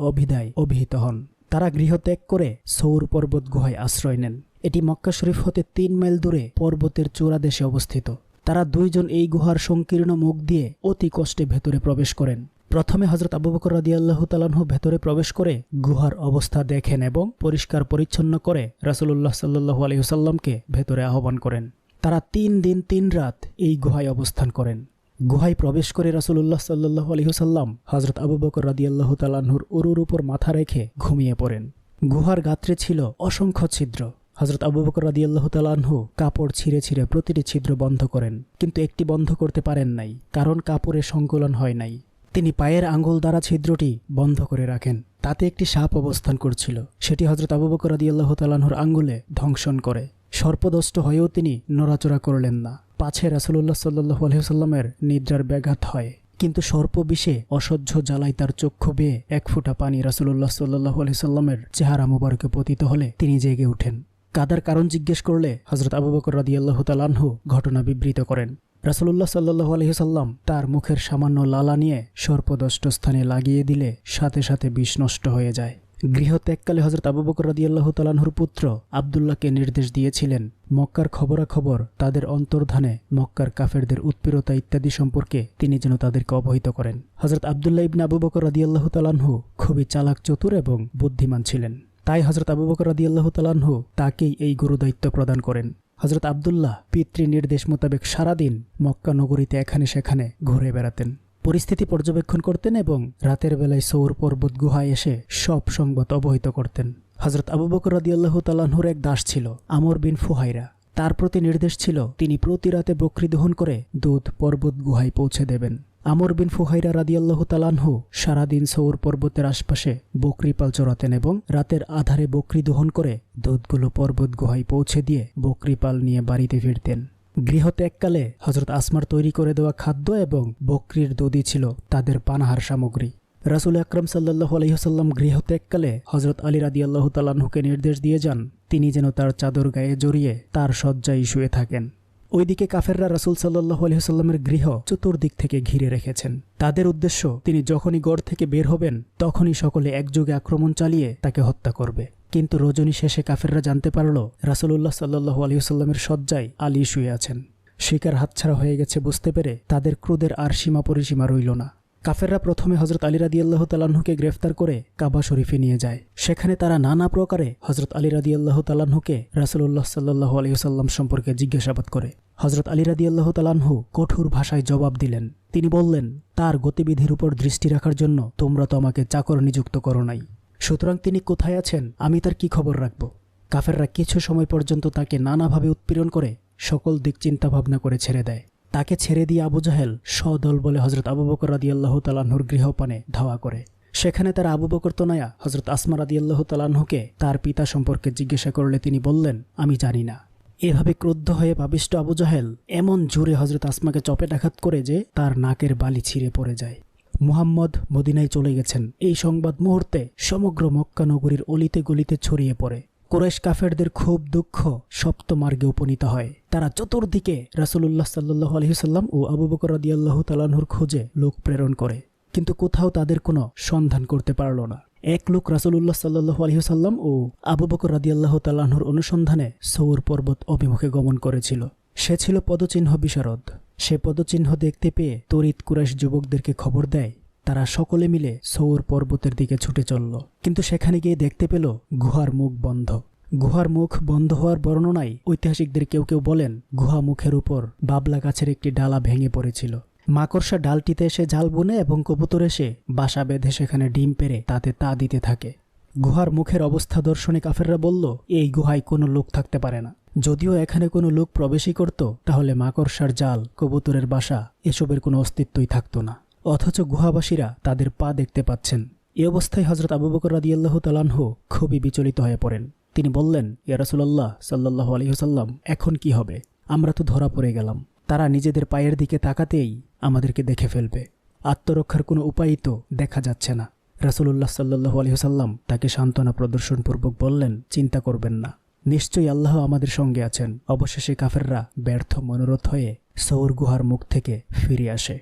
অভিধায় অভিহিত হন। তারা গৃহত্যাগ করে সৌর পর্বত গুহায় আশ্রয় নেন। এটি মক্কা শরীফ হতে 3 মাইল দূরে পর্বতের চূড়াদেশে অবস্থিত। তারা 2 জন এই গুহার সংকীর্ণ মুখ দিয়ে অতি কষ্টে ভেতরে প্রবেশ করেন। প্রথমে হযরত আবু বকর রাদিয়াল্লাহু তাআলা আনহু ভেতরে প্রবেশ করে গুহার অবস্থা দেখেন এবং পরিষ্কার পরিচ্ছন্ন করে রাসূলুল্লাহ সাল্লাল্লাহু আলাইহি ওয়াসাল্লামকে ভেতরে আহ্বান করেন। তারা 3 দিন 3 রাত এই গুহায় অবস্থান করেন। গুহায় প্রবেশ করে রাসূলুল্লাহ সাল্লাল্লাহু আলাইহি ওয়াসাল্লাম হযরত আবু বকর রাদিয়াল্লাহু তাআলা আনহুর উরুর উপর মাথা রেখে ঘুমিয়ে পড়েন। গুহার গাত্রে ছিল অসংখ্য ছিদ্র। হযরত আবু বকর রাদিয়াল্লাহু তাআলা আনহু কাপড় ছিঁড়ে ছিঁড়ে প্রতিটি ছিদ্র বন্ধ করেন, কিন্তু একটি বন্ধ করতে পারেন নাই, কারণ কাপড়ে সংকলন হয় নাই। তিনি পায়ের আঙ্গুল দ্বারা ছিদ্রটি বন্ধ করে রাখেন। তাতে একটি সাপ অবস্থান করছিল, সেটি হযরত আবু বকর রাদিয়াল্লাহু তাআলা আনহুর আঙ্গুলে ধ্বংসন করে। সর্পদষ্ট হয়েও তিনি নড়াচড়া করলেন না। পাছে রাসূলুল্লাহ সাল্লাল্লাহু আলাইহি ওয়াসাল্লামের নিদ্রার ব্যাঘাত হয়, কিন্তু সর্পবিষে অসহ্য জ্বালায় তার চক্ষু বেয়ে 1 ফোঁটা পানি রাসূলুল্লাহ সাল্লাল্লাহু আলাইহি ওয়াসাল্লামের চেহারা মোবারকে পতিত হলে তিনি জেগে ওঠেন। কাদার কারণ জিজ্ঞেস করলে হযরত আবু বকর রাদিয়াল্লাহু তাআলা আনহু ঘটনা বিবৃত করেন। রাসূলুল্লাহ সাল্লাল্লাহু আলাইহি ওয়াসাল্লাম তার মুখের সামান্য লালা নিয়ে সর্পদষ্ট স্থানে লাগিয়ে দিলে সাথে সাথে বিষ নষ্ট হয়ে যায়। গৃহত্যাগকালে হযরত আবু বকর রাদিয়াল্লাহু তাআলা আনহুর পুত্র আব্দুল্লাহকে নির্দেশ দিয়েছিলেন মক্কার খবরাখবর, তাদের অন্তর্ধানে, মক্কার কাফেরদের উৎপীড়তা ইত্যাদি সম্পর্কে তিনি যেন তাদেরকে অবহিত করেন। হযরত আব্দুল্লাহ ইবনে আবু বকর রাদিয়াল্লাহু তাআলা আনহু খুবই চালাক, চতুর এবং বুদ্ধিমান ছিলেন। তাই হযরত আবু বকর রাদিয়াল্লাহু তাআলা আনহু তাকেই এই গুরুদায়িত্ব প্রদান করেন। হযরত আব্দুল্লাহ পিতৃ নির্দেশ মোতাবেক সারাদিন মক্কা নগরীতে এখানে সেখানে ঘুরে বেড়াতেন, পরিস্থিতি পর্যবেক্ষণ করতেন এবং রাতের বেলায় সৌর পর্বত গুহায় এসে সব সংবাদ অবহিত করতেন। হযরত আবু বকর রাদিয়াল্লাহু তাআলা আনহুর এক দাস ছিল আমর বিন ফুহাইরা। তার প্রতি নির্দেশ ছিল তিনি প্রতি রাতে বকরি দহন করে দুধ পর্বত গুহায় পৌঁছে দেবেন। আমর বিন ফুহাইরা রাদিয়াল্লাহু তাআলা আনহু সারাদিন সৌর পর্বতের আশপাশে বকরি পাল চড়াতেন এবং রাতের আধারে বকরি দহন করে দুধগুলো পর্বত গুহায় পৌঁছে দিয়ে বকরি পাল নিয়ে বাড়িতে ফিরতেন। গৃহত্যাগকালে হযরত আসমার তৈরি করে দেওয়া খাদ্য এবং বকরির দুধই ছিল তাদের পানাহার সামগ্রী। রাসূল আকরাম সাল্লাল্লাহু আলাইহি ওয়াসাল্লাম গৃহত্যাগকালে হযরত আলী রাদিয়াল্লাহু তাআলা আনহুকে নির্দেশ দিয়ে যান তিনি যেন তার চাদর গায়ে জড়িয়ে তার শয্যায় শুয়ে থাকেন। ওইদিকে কাফেররা রাসূল সাল্লাল্লাহু আলাইহি ওয়াসাল্লামের গৃহ চতুর্দিক থেকে ঘিরে রেখেছেন। তাদের উদ্দেশ্য তিনি যখনই গড় থেকে বের হবেন তখনই সকলে একযোগে আক্রমণ চালিয়ে তাকে হত্যা করবে। কিন্তু রজনী শেষে কাফেররা জানতে পারল রাসূলুল্লাহ সাল্লাল্লাহু আলাইহি ওয়াসাল্লামের শয্যায় আলী শুয়ে আছেন। শিকার হাতছাড়া হয়ে গেছে বুঝতে পেরে তাদের ক্রোধের আর সীমা পরিসীমা রইল না। কাফেররা প্রথমে হযরত আলী রাদিয়াল্লাহু তাআলা আনহুকে গ্রেফতার করে কাবা শরীফে নিয়ে যায়। সেখানে তারা নানা প্রকারে হযরত আলী রাদিয়াল্লাহু তাআলা আনহুকে রাসূলুল্লাহ সাল্লাল্লাহু আলাইহি ওয়াসাল্লাম সম্পর্কে জিজ্ঞাসাবাদ করে। হযরত আলী রাদিয়াল্লাহু তাআলা আনহু কঠোর ভাষায় জবাব দিলেন। তিনি বললেন, তার গতিবিধির উপর দৃষ্টি রাখার জন্য তোমরা তো আমাকে চাকর নিযুক্ত করো নাই, সুতরাং তিনি কোথায় আছেন আমি তার কি খবর রাখব? কাফেররা কিছু সময় পর্যন্ত তাকে নানাভাবে উৎপীড়ন করে সকল দিক চিন্তা ভাবনা করে ছেড়ে দেয়। তাকে ছেড়ে দিয়ে আবু জাহেল সদল বলে হযরত আবু বকর রাদিয়াল্লাহু তাআলা আনহুর গৃহপানে ধাওয়া করে। সেখানে তারা আবু বকর তনয়া হযরত আসমা রাদিয়াল্লাহু তাআলা আনহুকে তার পিতা সম্পর্কে জিজ্ঞাসা করলে তিনি বললেন, আমি জানি না। এভাবে ক্রুদ্ধ হয়ে পাপিষ্ঠ আবু জাহেল এমন জোরে হযরত আসমাকে চপেটাঘাত করে যে তার নাকের বালি ছিঁড়ে পড়ে যায়। মুহাম্মদ মদিনায় চলে গেছেন এই সংবাদ মুহূর্তে সমগ্র মক্কা নগরীর অলিতে গলিতে ছড়িয়ে পড়ে। কুরাইশ কাফেরদের খুব দুঃখ সপ্ত মার্গে উপনীত হয়। তারা চতুর্দিকে রাসূলুল্লাহ সাল্লাল্লাহু আলাইহি ওয়াসাল্লাম ও আবু বকর রাদিয়াল্লাহু তাআলা আনহুর খোঁজে লোক প্রেরণ করে, কিন্তু কোথাও তাদের কোনো সন্ধান করতে পারল না। এক লোক রাসূলুল্লাহ সাল্লাল্লাহু আলাইহি ওয়াসাল্লাম ও আবু বকর রাদিয়াল্লাহু তাআলা আনহুর অনুসন্ধানে সৌর পর্বত অভিমুখে গমন করেছিল। সে ছিল পদচিহ্ন বিশারদ। সে পদচিহ্ন দেখতে পেয়ে তড়িৎ কুরাইশ যুবকদেরকে খবর দেয়। তারা সকলে মিলে সৌর পর্বতের দিকে ছুটে চলল, কিন্তু সেখানে গিয়ে দেখতে পেল গুহার মুখ বন্ধ। গুহার মুখ বন্ধ হওয়ার বর্ণনায় ঐতিহাসিকদের কেউ কেউ বলেন গুহা মুখের উপর বাবলা গাছের একটি ডালা ভেঙে পড়েছিল। মাকড়সা ডালটিতে এসে জাল বুনে এবং কবুতর এসে বাসা বেঁধে সেখানে ডিম পেড়ে তাতে তা দিতে থাকে। গুহার মুখের অবস্থা দর্শনে কাফেররা বলল, এই গুহায় কোনো লোক থাকতে পারে না। যদিও এখানে কোনো লোক প্রবেশই করত তাহলে মাকড়সার জাল, কবুতরের বাসা এসবের কোনো অস্তিত্বই থাকতো না। অথচ গুহাবাসীরা তাদের পা দেখতে পাচ্ছেন। এ অবস্থায় হযরত আবু বকর রাদিয়াল্লাহু তাআলা আনহু খুবই বিচলিত হয়ে পড়েন। তিনি বললেন, ইয়া রাসূলুল্লাহ সাল্লাল্লাহু আলাইহি ওয়াসাল্লাম, এখন কি হবে? আমরা তো ধরা পড়ে গেলাম। তারা নিজেদের পায়ের দিকে তাকাতেই আমাদেরকে দেখে ফেলবে। আত্মরক্ষার কোনো উপায়ই তো দেখা যাচ্ছে না। রাসূলুল্লাহ সাল্লাল্লাহু আলাইহি ওয়াসাল্লাম তাকে সান্ত্বনা প্রদর্শনপূর্বক বললেন, চিন্তা করবেন না, নিশ্চয়ই আল্লাহ আমাদের সঙ্গে আছেন। অবশেষে কাফেররা ব্যর্থ মনোরথ হয়ে সৌর গুহার মুখ থেকে ফিরে আসে।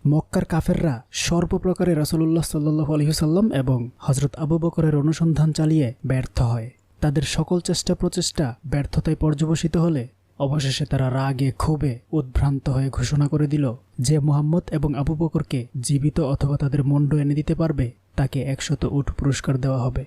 মক্কার কাফেররা সর্বপ্রকারে রাসূলুল্লাহ সাল্লাল্লাহু আলাইহি ওয়াসাল্লাম এবং হযরত আবু বকরের অনুসন্ধান চালিয়ে ব্যর্থ হয়। তাদের সকল চেষ্টা প্রচেষ্টা ব্যর্থতায় পর্যবসিত হলে অবশেষে তারা রাগে ক্ষোভে উদ্ভ্রান্ত হয়ে ঘোষণা করে দিল যে মুহাম্মদ এবং আবু বকরকে জীবিত অথবা তাদের মণ্ড এনে দিতে পারবে তাকে 100 উট পুরস্কার দেওয়া হবে।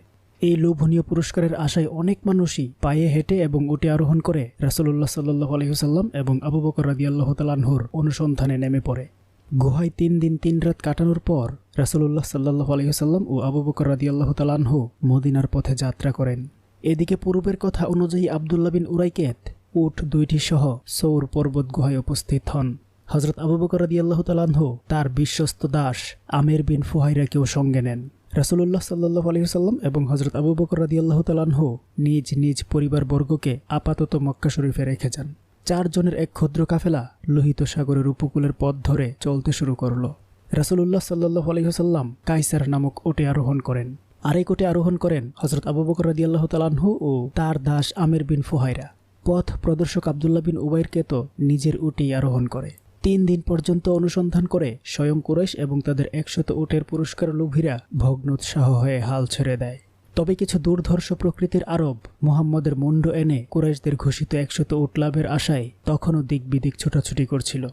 এই লোভনীয় পুরস্কারের আশায় অনেক মানুষই পায়ে হেঁটে এবং উটে আরোহণ করে রাসূলুল্লাহ সাল্লাল্লাহু আলাইহি ওয়াসাল্লাম এবং আবু বকর রাদিয়াল্লাহু তাআলা আনহুর অনুসন্ধানে নেমে পড়ে। গুহায় 3 দিন 3 রাত কাটানোর পর রাসূলুল্লাহ সাল্লাল্লাহু আলাইহি ওয়াসাল্লাম ও আবু বকর রাদিয়াল্লাহু তাআলা আনহু মদিনার পথে যাত্রা করেন। এদিকে পূর্বের কথা অনুযায়ী আব্দুল্লাহ বিন উরাইকেত উট 2টি সহ সৌর পর্বত গুহায় উপস্থিত হন। হযরত আবু বকর রাদিয়াল্লাহু তাআলা আনহু তার বিশ্বস্ত দাস আমির বিন ফুহাইরাকেও সঙ্গে নেন। রাসূলুল্লাহ সাল্লাল্লাহু আলাইহি ওয়াসাল্লাম এবং হযরত আবু বকর রাদিয়াল্লাহু তাআলা আনহু নিজ নিজ পরিবারবর্গকে আপাতত মক্কা শরীফে রেখে যান। 4 জনের এক ক্ষুদ্র কাফেলা লোহিত সাগরের উপকূলের পথ ধরে চলতে শুরু করল। রাসূলুল্লাহ সাল্লাল্লাহু আলাইহি ওয়াসাল্লাম কায়সার নামক ওটে আরোহণ করেন। আরেক ওটে আরোহণ করেন হযরত আবু বকর রাদিয়াল্লাহু তাআলা আনহু ও তার দাস আমির বিন ফুহাইরা। পথ প্রদর্শক আব্দুল্লাহ বিন উবাইরকে তো নিজের উটেই আরোহণ করে। 3 দিন পর্যন্ত অনুসন্ধান করে স্বয়ং কুরাইশ এবং তাদের 100 উটের পুরস্কার লোভীরা ভগ্নোৎসাহ হয়ে হাল ছেড়ে দেয়। তবে কিছু দুর্ধর্ষ প্রকৃতির আরব মুহাম্মদের মুন্ড এনে কুরাইশদের ঘোষিত 100 উট লাভের আশায় তখনও দিক বিদিক ছোটাছুটি করছিল।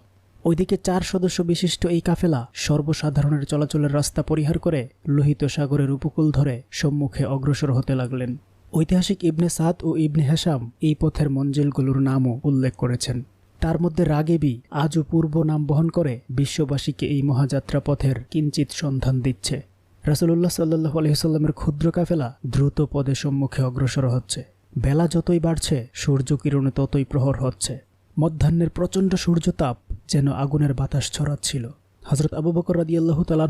ওইদিকে 4 সদস্য বিশিষ্ট এই কাফেলা সর্বসাধারণের চলাচলের রাস্তা পরিহার করে লোহিত সাগরের উপকূল ধরে সম্মুখে অগ্রসর হতে লাগলেন। ঐতিহাসিক ইবনে সাদ ও ইবনে হিশাম এই পথের মঞ্জিলগুলোর নামও উল্লেখ করেছেন। তার মধ্যে রাগেবি আজও পূর্ব নাম বহন করে বিশ্ববাসীকে এই মহাযাত্রা পথের কিঞ্চিত সন্ধান দিচ্ছে। রাসূলুল্লাহ সাল্লাল্লাহু আলাইহি ওয়াসাল্লামের ক্ষুদ্র কাফেলা দ্রুত পদে সম্মুখে অগ্রসর হচ্ছে। বেলা যতই বাড়ছে সূর্য কিরণে ততই প্রহর হচ্ছে। মধ্যাহ্নের প্রচণ্ড সূর্যতাপ যেন আগুনের বাতাস ছড়াচ্ছিল। হযরত আবু বকর রাদিয়াল্লাহু তাআলা